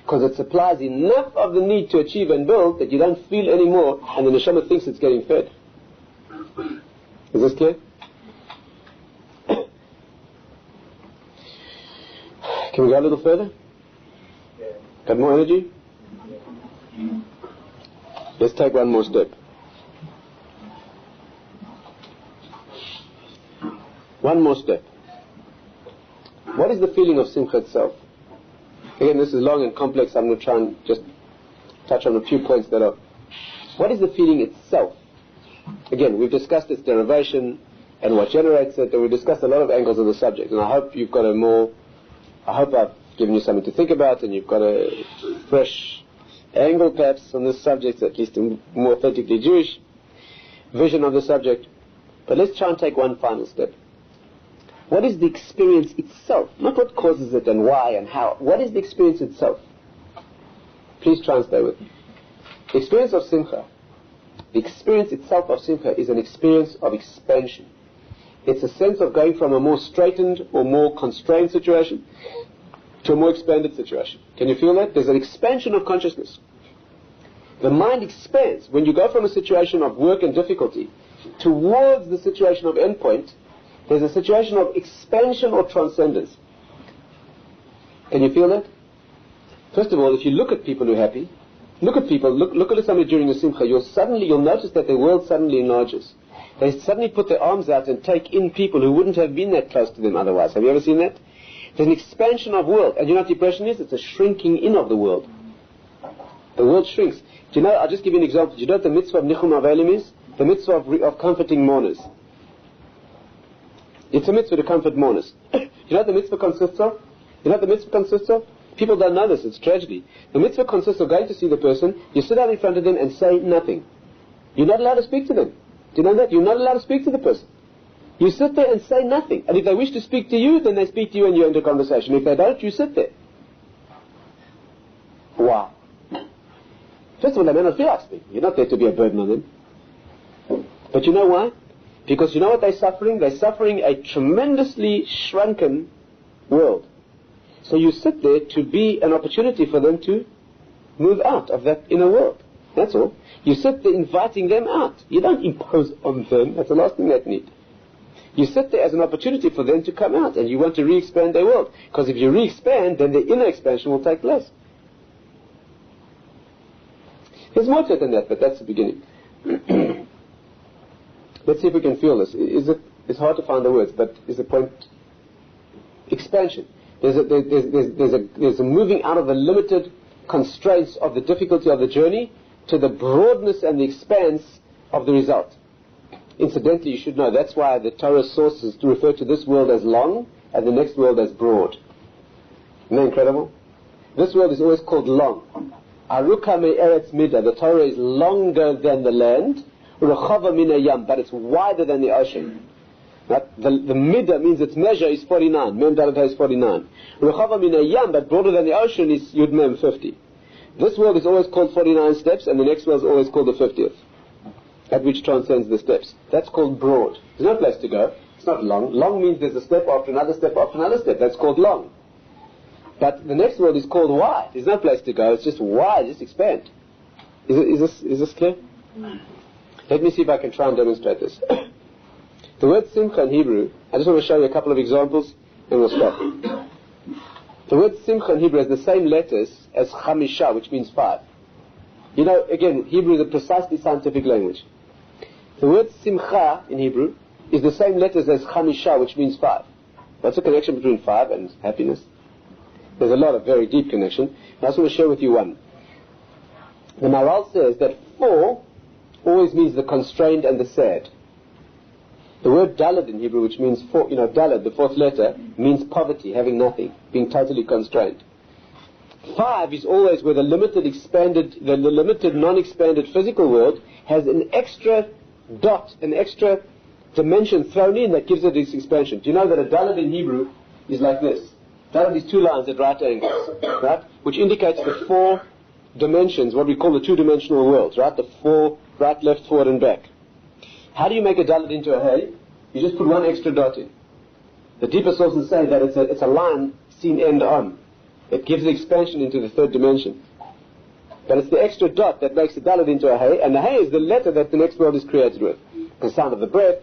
Because it supplies enough of the need to achieve and build that you don't feel anymore. And the neshama thinks it's getting fed. Is this clear? Can we go a little further? Got more energy? Let's take one more step. One more step. What is the feeling of simcha itself? Again, this is long and complex. I'm going to try and just touch on a few points that are... What is the feeling itself? Again, we've discussed its derivation and what generates it, and we've discussed a lot of angles of the subject, and I hope you've got I hope I've given you something to think about, and you've got a fresh angle perhaps on this subject, at least a more authentically Jewish vision of the subject. But let's try and take one final step. What is the experience itself? Not what causes it and why and how. What is the experience itself? Please try and stay with me. The experience of simcha, the experience itself of simcha is an experience of expansion. It's a sense of going from a more straightened or more constrained situation to a more expanded situation. Can you feel that? There's an expansion of consciousness. The mind expands. When you go from a situation of work and difficulty towards the situation of endpoint, there's a situation of expansion or transcendence. Can you feel that? First of all, if you look at people who are happy, look at somebody during the simcha, you'll notice that their world suddenly enlarges. They suddenly put their arms out and take in people who wouldn't have been that close to them otherwise. Have you ever seen that? There's an expansion of world. And you know what depression is? It's a shrinking in of the world. The world shrinks. Do you know, I'll just give you an example. Do you know what the mitzvah of Nichum Avelim is? The mitzvah of comforting mourners. It's a mitzvah to comfort mourners. You know what the mitzvah consists of? You know what the mitzvah consists of? People don't know this, it's tragedy. The mitzvah consists of going to see the person, you sit down in front of them and say nothing. You're not allowed to speak to them. Do you know that? You're not allowed to speak to the person. You sit there and say nothing. And if they wish to speak to you, then they speak to you and you enter conversation. If they don't, you sit there. Wow. First of all, they may not feel like speaking. You're not there to be a burden on them. But you know why? Because you know what they're suffering? They're suffering a tremendously shrunken world. So you sit there to be an opportunity for them to move out of that inner world. That's all. You sit there inviting them out. You don't impose on them. That's the last thing they need. You sit there as an opportunity for them to come out, and you want to re-expand their world. Because if you re-expand, then the inner expansion will take place. There's more to it than that, but that's the beginning. Let's see if we can feel this. It's hard to find the words, but is the point expansion? There's a moving out of the limited constraints of the difficulty of the journey to the broadness and the expanse of the result. Incidentally, you should know that's why the Torah sources refer to this world as long and the next world as broad. Isn't that incredible? This world is always called long. Aruka me eretz mida. The Torah is longer than the land. Rechava min hayam, but it's wider than the ocean. Right? The midah means its measure is 49. Mem dalet is 49. Rechava min hayam, but broader than the ocean is Yud Mem 50. This world is always called 49 steps, and the next world is always called the 50th, at which transcends the steps. That's called broad. There's no place to go. It's not long. Long means there's a step after another step after another step. That's called long. But the next world is called wide. There's no place to go. It's just wide. Just expand. Is this clear? Let me see if I can try and demonstrate this. The word simcha in Hebrew, I just want to show you a couple of examples and we'll stop. The word simcha in Hebrew has the same letters as chamisha, which means 5. You know, again, Hebrew is a precisely scientific language. The word simcha in Hebrew is the same letters as chamisha, which means 5. What's the connection between 5 and happiness? There's a lot of very deep connection. I just want to share with you one. The Maral says that 4 always means the constrained and the sad. The word dalad in Hebrew, which means 4, dalad, the 4th letter, means poverty, having nothing, being totally constrained. 5 is always where the limited non-expanded physical world has an extra dot, an extra dimension thrown in that gives it its expansion. Do you know that a dalad in Hebrew is like this? Dalad is 2 lines at right angles, right? Which indicates the 4 dimensions, what we call the 2-dimensional worlds, right? The 4, right, left, forward, and back. How do you make a dalad into a hay? You just put 1 extra dot in. The deeper sources say that it's a line seen end on. It gives the expansion into the 3rd dimension. But it's the extra dot that makes the dalad into a hay, and the hay is the letter that the next world is created with. The sound of the breath.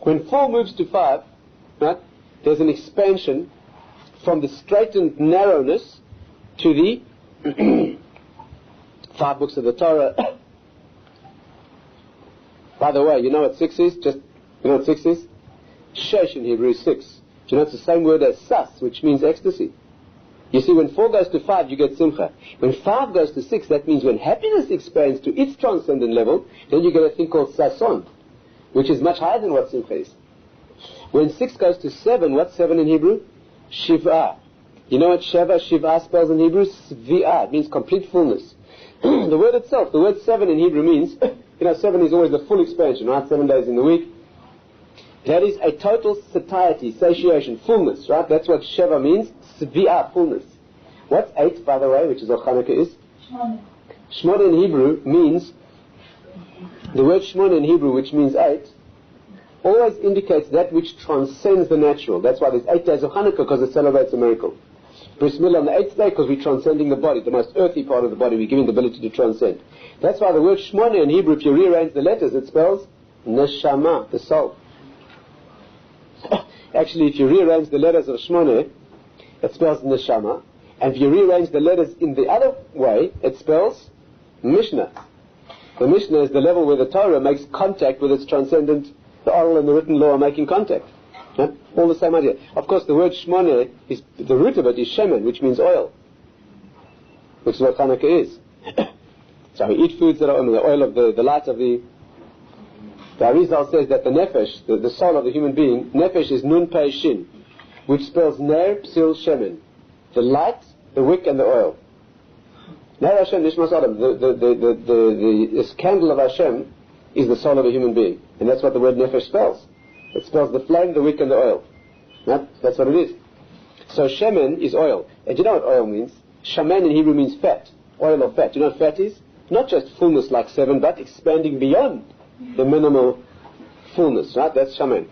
When 4 moves to 5, right, there's an expansion from the straightened narrowness to the 5 books of the Torah. By the way, you know what 6 is? You know what 6 is? Shesh in Hebrew is 6. Do you know it's the same word as sas, which means ecstasy? You see, when 4 goes to 5, you get simcha. When 5 goes to 6, that means when happiness expands to its transcendent level, then you get a thing called sason, which is much higher than what simcha is. When 6 goes to 7, what's 7 in Hebrew? Shiva. You know what Shiva spells in Hebrew? Svi'ah. It means complete fullness. The word itself, the word 7 in Hebrew means, 7 is always the full expansion, right? 7 days in the week. That is a total satiety, satiation, fullness, right? That's what Sheva means, Svi'ah, fullness. What's 8, by the way, which is what Hanukkah is? Shmona in Hebrew means, the word Shmona in Hebrew, which means 8, always indicates that which transcends the natural. That's why there's 8 days of Hanukkah, because it celebrates a miracle. Bris Milah on the 8th day, because we're transcending the body, the most earthy part of the body, we're giving the ability to transcend. That's why the word Shmona in Hebrew, if you rearrange the letters, it spells Neshama, the soul. Actually, if you rearrange the letters of Shmona, it spells Neshama, and if you rearrange the letters in the other way, it spells Mishnah. The Mishnah is the level where the Torah makes contact with its transcendent, the oral and the written law are making contact. Huh? All the same idea. Of course, the word Shmona, the root of it is Shemen, which means oil, which is what Hanukkah is. So we eat foods that are the oil of the light of the Arizal says that the nefesh, the soul of the human being, nefesh is nun pei shin, which spells ner psil shemen, the light, the wick, and the oil. Ner Hashem nishmas adam, this candle of Hashem is the soul of a human being, and that's what the word nefesh spells. It spells the flame, the wick, and the oil. Right? That's what it is. So shemen is oil, and you know what oil means? Shaman in Hebrew means fat, oil or fat. You know what fat is? Not just fullness like 7, but expanding beyond the minimal fullness, right? That's shaman.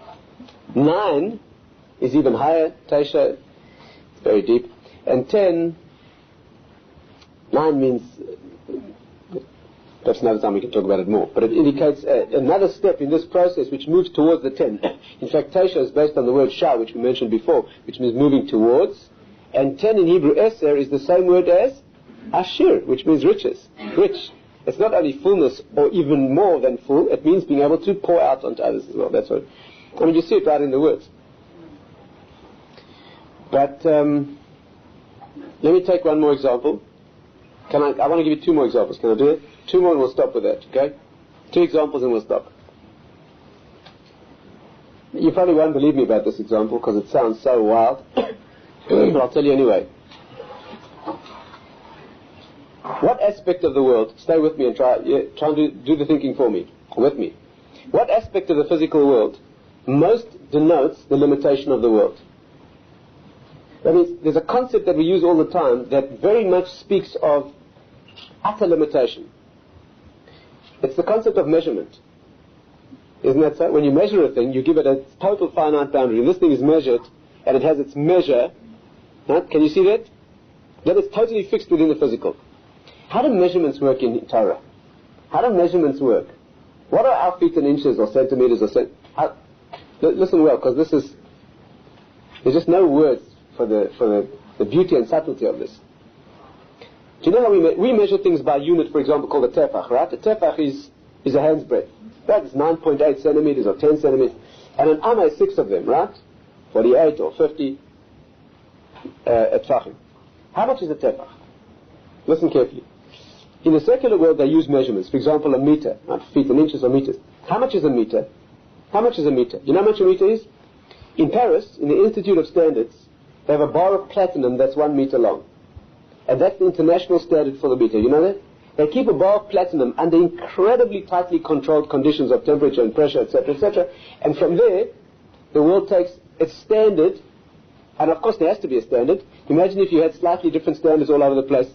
9 is even higher, Taisha, it's very deep. And 10, 9 means Perhaps another time we can talk about it more. But it indicates another step in this process which moves towards the 10. In fact, Tesha is based on the word Shah, which we mentioned before, which means moving towards. And 10 in Hebrew, Eser, is the same word as Ashir, which means riches, rich. It's not only fullness or even more than full, it means being able to pour out onto others as well. That's what. I mean, you see it right in the words. But let me take one more example. I want to give you two more examples. Can I do it? Two more and we'll stop with that, okay? Two examples and we'll stop. You probably won't believe me about this example because it sounds so wild. But I'll tell you anyway. What aspect of the world, stay with me and try and do the thinking for me, with me. What aspect of the physical world most denotes the limitation of the world? That means there's a concept that we use all the time that very much speaks of utter limitation. It's the concept of measurement. Isn't that so? When you measure a thing, you give it a total finite boundary. And this thing is measured, and it has its measure. Right? Can you see that? Then it's totally fixed within the physical. How do measurements work in Torah? How do measurements work? What are our feet in inches or centimeters or listen well, because there's just no words for the beauty and subtlety of this. Do you know how we measure things by unit, for example, called a tefach, right? A tefach is a hand's breadth. That is 9.8 centimeters or 10 centimeters. And an amma is 6 of them, right? 48 or 50 tefachim. How much is a tefach? Listen carefully. In the secular world, they use measurements. For example, a meter, not feet and inches or meters. How much is a meter? How much is a meter? You know how much a meter is? In Paris, in the Institute of Standards, they have a bar of platinum that's 1 meter long. And that's the international standard for the meter. You know that? They keep a bar of platinum under incredibly tightly controlled conditions of temperature and pressure, etc., etc. And from there, the world takes its standard, and of course there has to be a standard. Imagine if you had slightly different standards all over the place.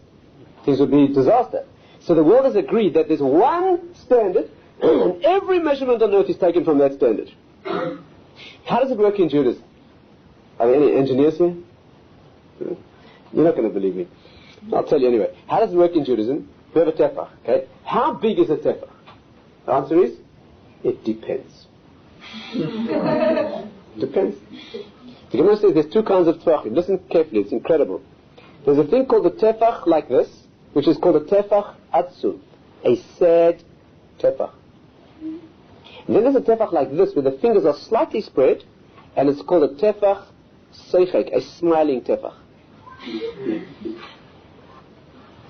Things would be a disaster. So the world has agreed that there's one standard, and every measurement on earth is taken from that standard. How does it work in Judaism? Are there any engineers here? You're not going to believe me. I'll tell you anyway. How does it work in Judaism? We have a tefach, okay? How big is a tefach? The answer is, it depends. Depends. The Gemara says there's two kinds of tefachim. Listen carefully, it's incredible. There's a thing called a tefach like this, which is called a tefach atzul, a sad tefach. And then there's a tefach like this, where the fingers are slightly spread, and it's called a tefach seichek, a smiling tefach.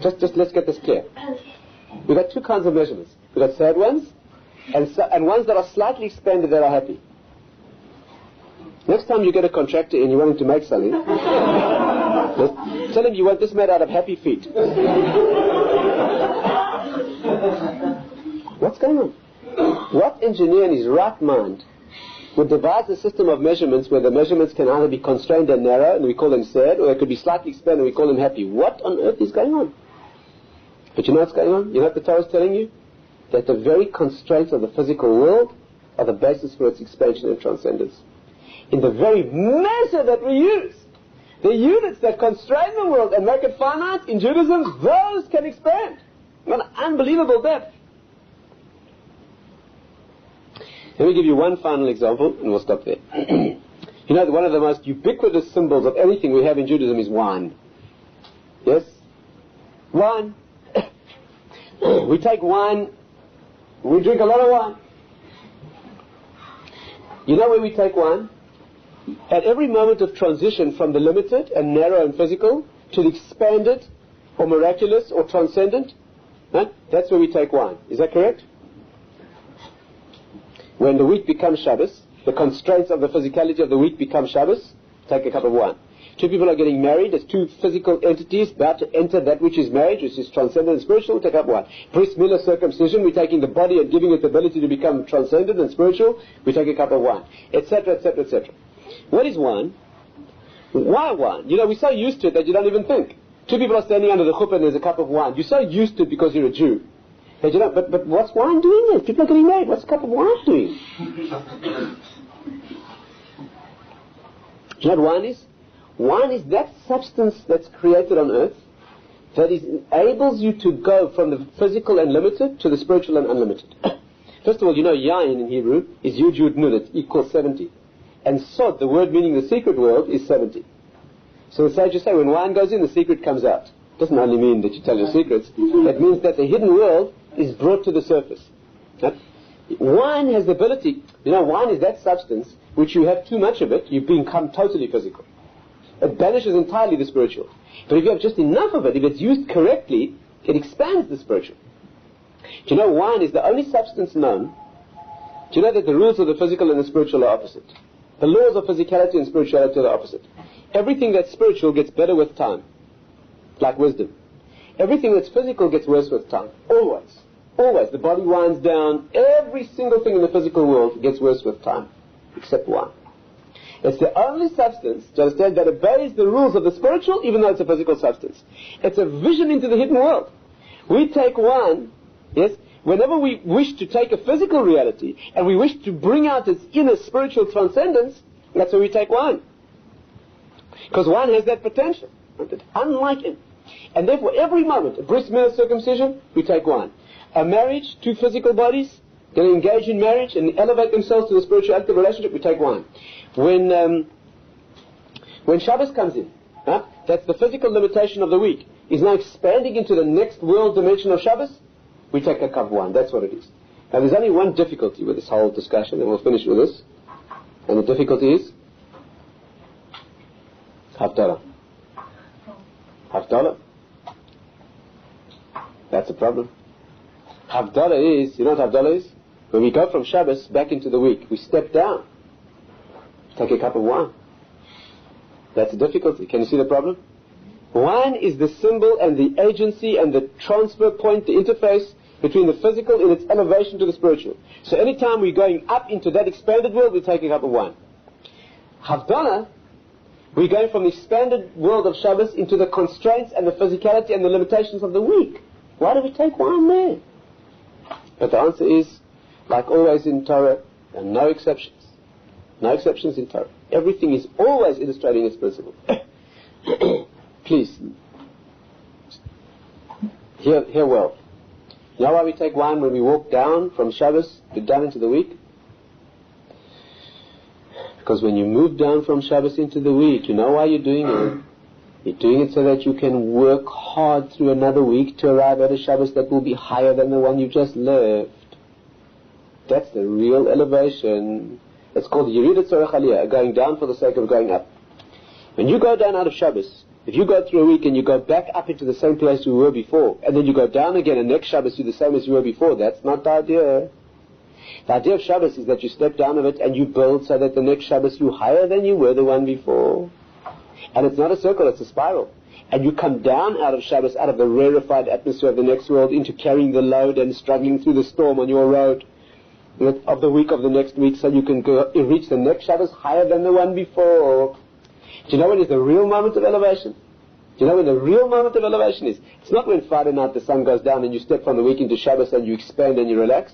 Just let's get this clear. We've got two kinds of measurements. We've got sad ones, and ones that are slightly expanded that are happy. Next time you get a contractor and you want him to make something, tell him you want this made out of happy feet. What's going on? What engineer in his right mind would devise a system of measurements where the measurements can either be constrained and narrow, and we call them sad, or they could be slightly expanded, and we call them happy? What on earth is going on? But you know what's going on? You know what the Torah is telling you? That the very constraints of the physical world are the basis for its expansion and transcendence. In the very measure that we use, the units that constrain the world and make it finite, in Judaism, those can expand. An unbelievable depth. Let me give you one final example, and we'll stop there. You know, one of the most ubiquitous symbols of anything we have in Judaism is wine. Yes? Wine. We take wine, we drink a lot of wine. You know where we take wine? At every moment of transition from the limited and narrow and physical to the expanded or miraculous or transcendent, right? That's where we take wine. Is that correct? When the week becomes Shabbos, the constraints of the physicality of the week become Shabbos, take a cup of wine. Two people are getting married, there's two physical entities about to enter that which is marriage, which is transcendent and spiritual, take up wine. Bris milah, circumcision, we're taking the body and giving it the ability to become transcendent and spiritual, we take a cup of wine, etc., etc., etc. What is wine? Why wine? You know, we're so used to it that you don't even think. Two people are standing under the chuppah and there's a cup of wine. You're so used to it because you're a Jew. And you know, but what's wine doing there? People are getting married. What's a cup of wine doing? Do you know what wine is? Wine is that substance that's created on earth that enables you to go from the physical and limited to the spiritual and unlimited. First of all, you know yain in Hebrew is Yud Yud Nun, it equals 70. And Sod, the word meaning the secret world, is 70. So the sages say when wine goes in, the secret comes out. It doesn't only mean that you tell your secrets. It means that the hidden world is brought to the surface. Right? Wine has the ability, wine is that substance which you have too much of it, you become totally physical. It banishes entirely the spiritual. But if you have just enough of it, if it's used correctly, it expands the spiritual. Do you know wine is the only substance known? Do you know that the rules of the physical and the spiritual are opposite? The laws of physicality and spirituality are opposite. Everything that's spiritual gets better with time, like wisdom. Everything that's physical gets worse with time. Always. Always. The body winds down. Every single thing in the physical world gets worse with time, except wine. It's the only substance, do you understand, that obeys the rules of the spiritual, even though it's a physical substance. It's a vision into the hidden world. We take wine, yes, whenever we wish to take a physical reality, and we wish to bring out its inner spiritual transcendence, that's where we take wine. Because wine has that potential, unlike it. And therefore, every moment, a bris milah circumcision, we take wine. A marriage, two physical bodies, going to engage in marriage and elevate themselves to the spiritual active relationship, we take wine. When Shabbos comes in, that's the physical limitation of the week, is now expanding into the next world dimension of Shabbos, we take a cup of wine. That's what it is. Now there's only one difficulty with this whole discussion, and we'll finish with this. And the difficulty is Havdalah. Havdalah. That's a problem. Havdalah is, you know what Havdalah is? When we go from Shabbos back into the week, we step down. Take a cup of wine. That's a difficulty. Can you see the problem? Wine is the symbol and the agency and the transfer point, the interface between the physical in its elevation to the spiritual. So anytime we're going up into that expanded world, we take a cup of wine. Havdalah, we're going from the expanded world of Shabbos into the constraints and the physicality and the limitations of the week. Why do we take wine there? But the answer is, like always in Torah, there are no exceptions. No exceptions in Torah. Everything is always illustrating its principle. Please, hear well. You know why we take wine when we walk down from Shabbos down into the week? Because when you move down from Shabbos into the week, you know why you're doing it? You're doing it so that you can work hard through another week to arrive at a Shabbos that will be higher than the one you just left. That's the real elevation. It's called Yeridat Tzorech Aliyah, going down for the sake of going up. When you go down out of Shabbos, if you go through a week and you go back up into the same place you were before, and then you go down again and next Shabbos you're the same as you were before, that's not the idea. The idea of Shabbos is that you step down of it and you build so that the next Shabbos you're higher than you were the one before. And it's not a circle, it's a spiral. And you come down out of Shabbos, out of the rarefied atmosphere of the next world, into carrying the load and struggling through the storm on your road of the week of the next week, so you can go reach the next Shabbos higher than the one before. Do you know when is the real moment of elevation? Do you know when the real moment of elevation is? It's not when Friday night the sun goes down and you step from the week into Shabbos and you expand and you relax.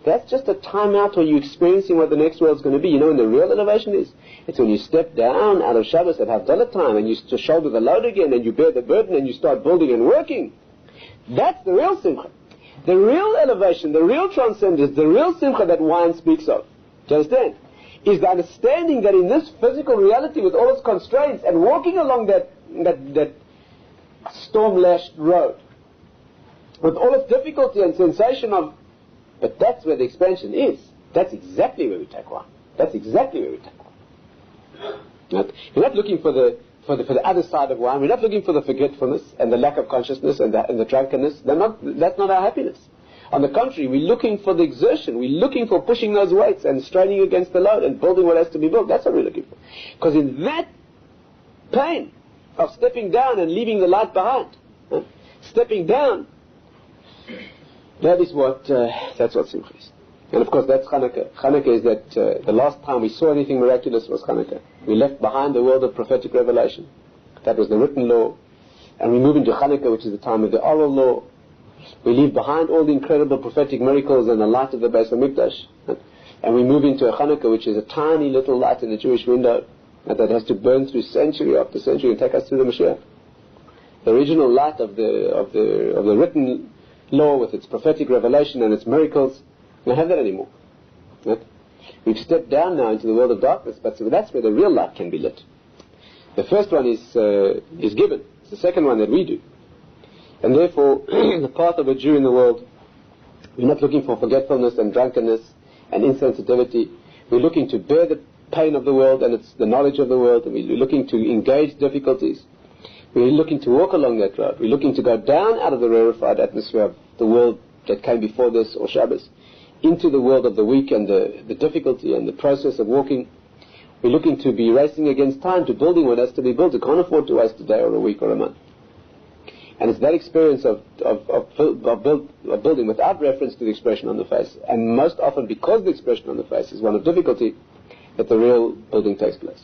That's just a time out where you're experiencing what the next world's going to be. You know when the real elevation is? It's when you step down out of Shabbos at Havdalah time and you shoulder the load again and you bear the burden and you start building and working. That's the real simcha. The real elevation, the real transcendence, the real simcha that wine speaks of, do you understand? Is the understanding that in this physical reality with all its constraints and walking along that storm-lashed road with all its difficulty and sensation of, but that's where the expansion is. That's exactly where we take wine. That's exactly where we take wine. We're not looking for the other side of wine. We're not looking for the forgetfulness and the lack of consciousness and the drunkenness. That's not our happiness. On the contrary, we're looking for the exertion. We're looking for pushing those weights and straining against the load and building what has to be built. That's what we're looking for. Because in that pain of stepping down and leaving the light behind, stepping down, that's what Simcha is. And of course that's Hanukkah. Hanukkah is that the last time we saw anything miraculous was Hanukkah. We left behind the world of prophetic revelation. That was the written law. And we move into Hanukkah, which is the time of the oral law. We leave behind all the incredible prophetic miracles and the light of the Beis HaMikdash. And we move into a Hanukkah, which is a tiny little light in the Jewish window that has to burn through century after century and take us through the Mashiach. the original light of the written law with its prophetic revelation and its miracles. We don't have that anymore. Right? We've stepped down now into the world of darkness, but so that's where the real light can be lit. The first one is given. It's the second one that we do. And therefore, the path of a Jew in the world, we're not looking for forgetfulness and drunkenness and insensitivity. We're looking to bear the pain of the world and the knowledge of the world, and we're looking to engage difficulties. We're looking to walk along that road. We're looking to go down out of the rarefied atmosphere of the world that came before this, or Shabbos, into the world of the weak and the difficulty and the process of walking. We're looking to be racing against time, to building what has to be built. You can't afford to waste a day or a week or a month. And it's that experience of building without reference to the expression on the face, and most often because the expression on the face is one of difficulty, that the real building takes place.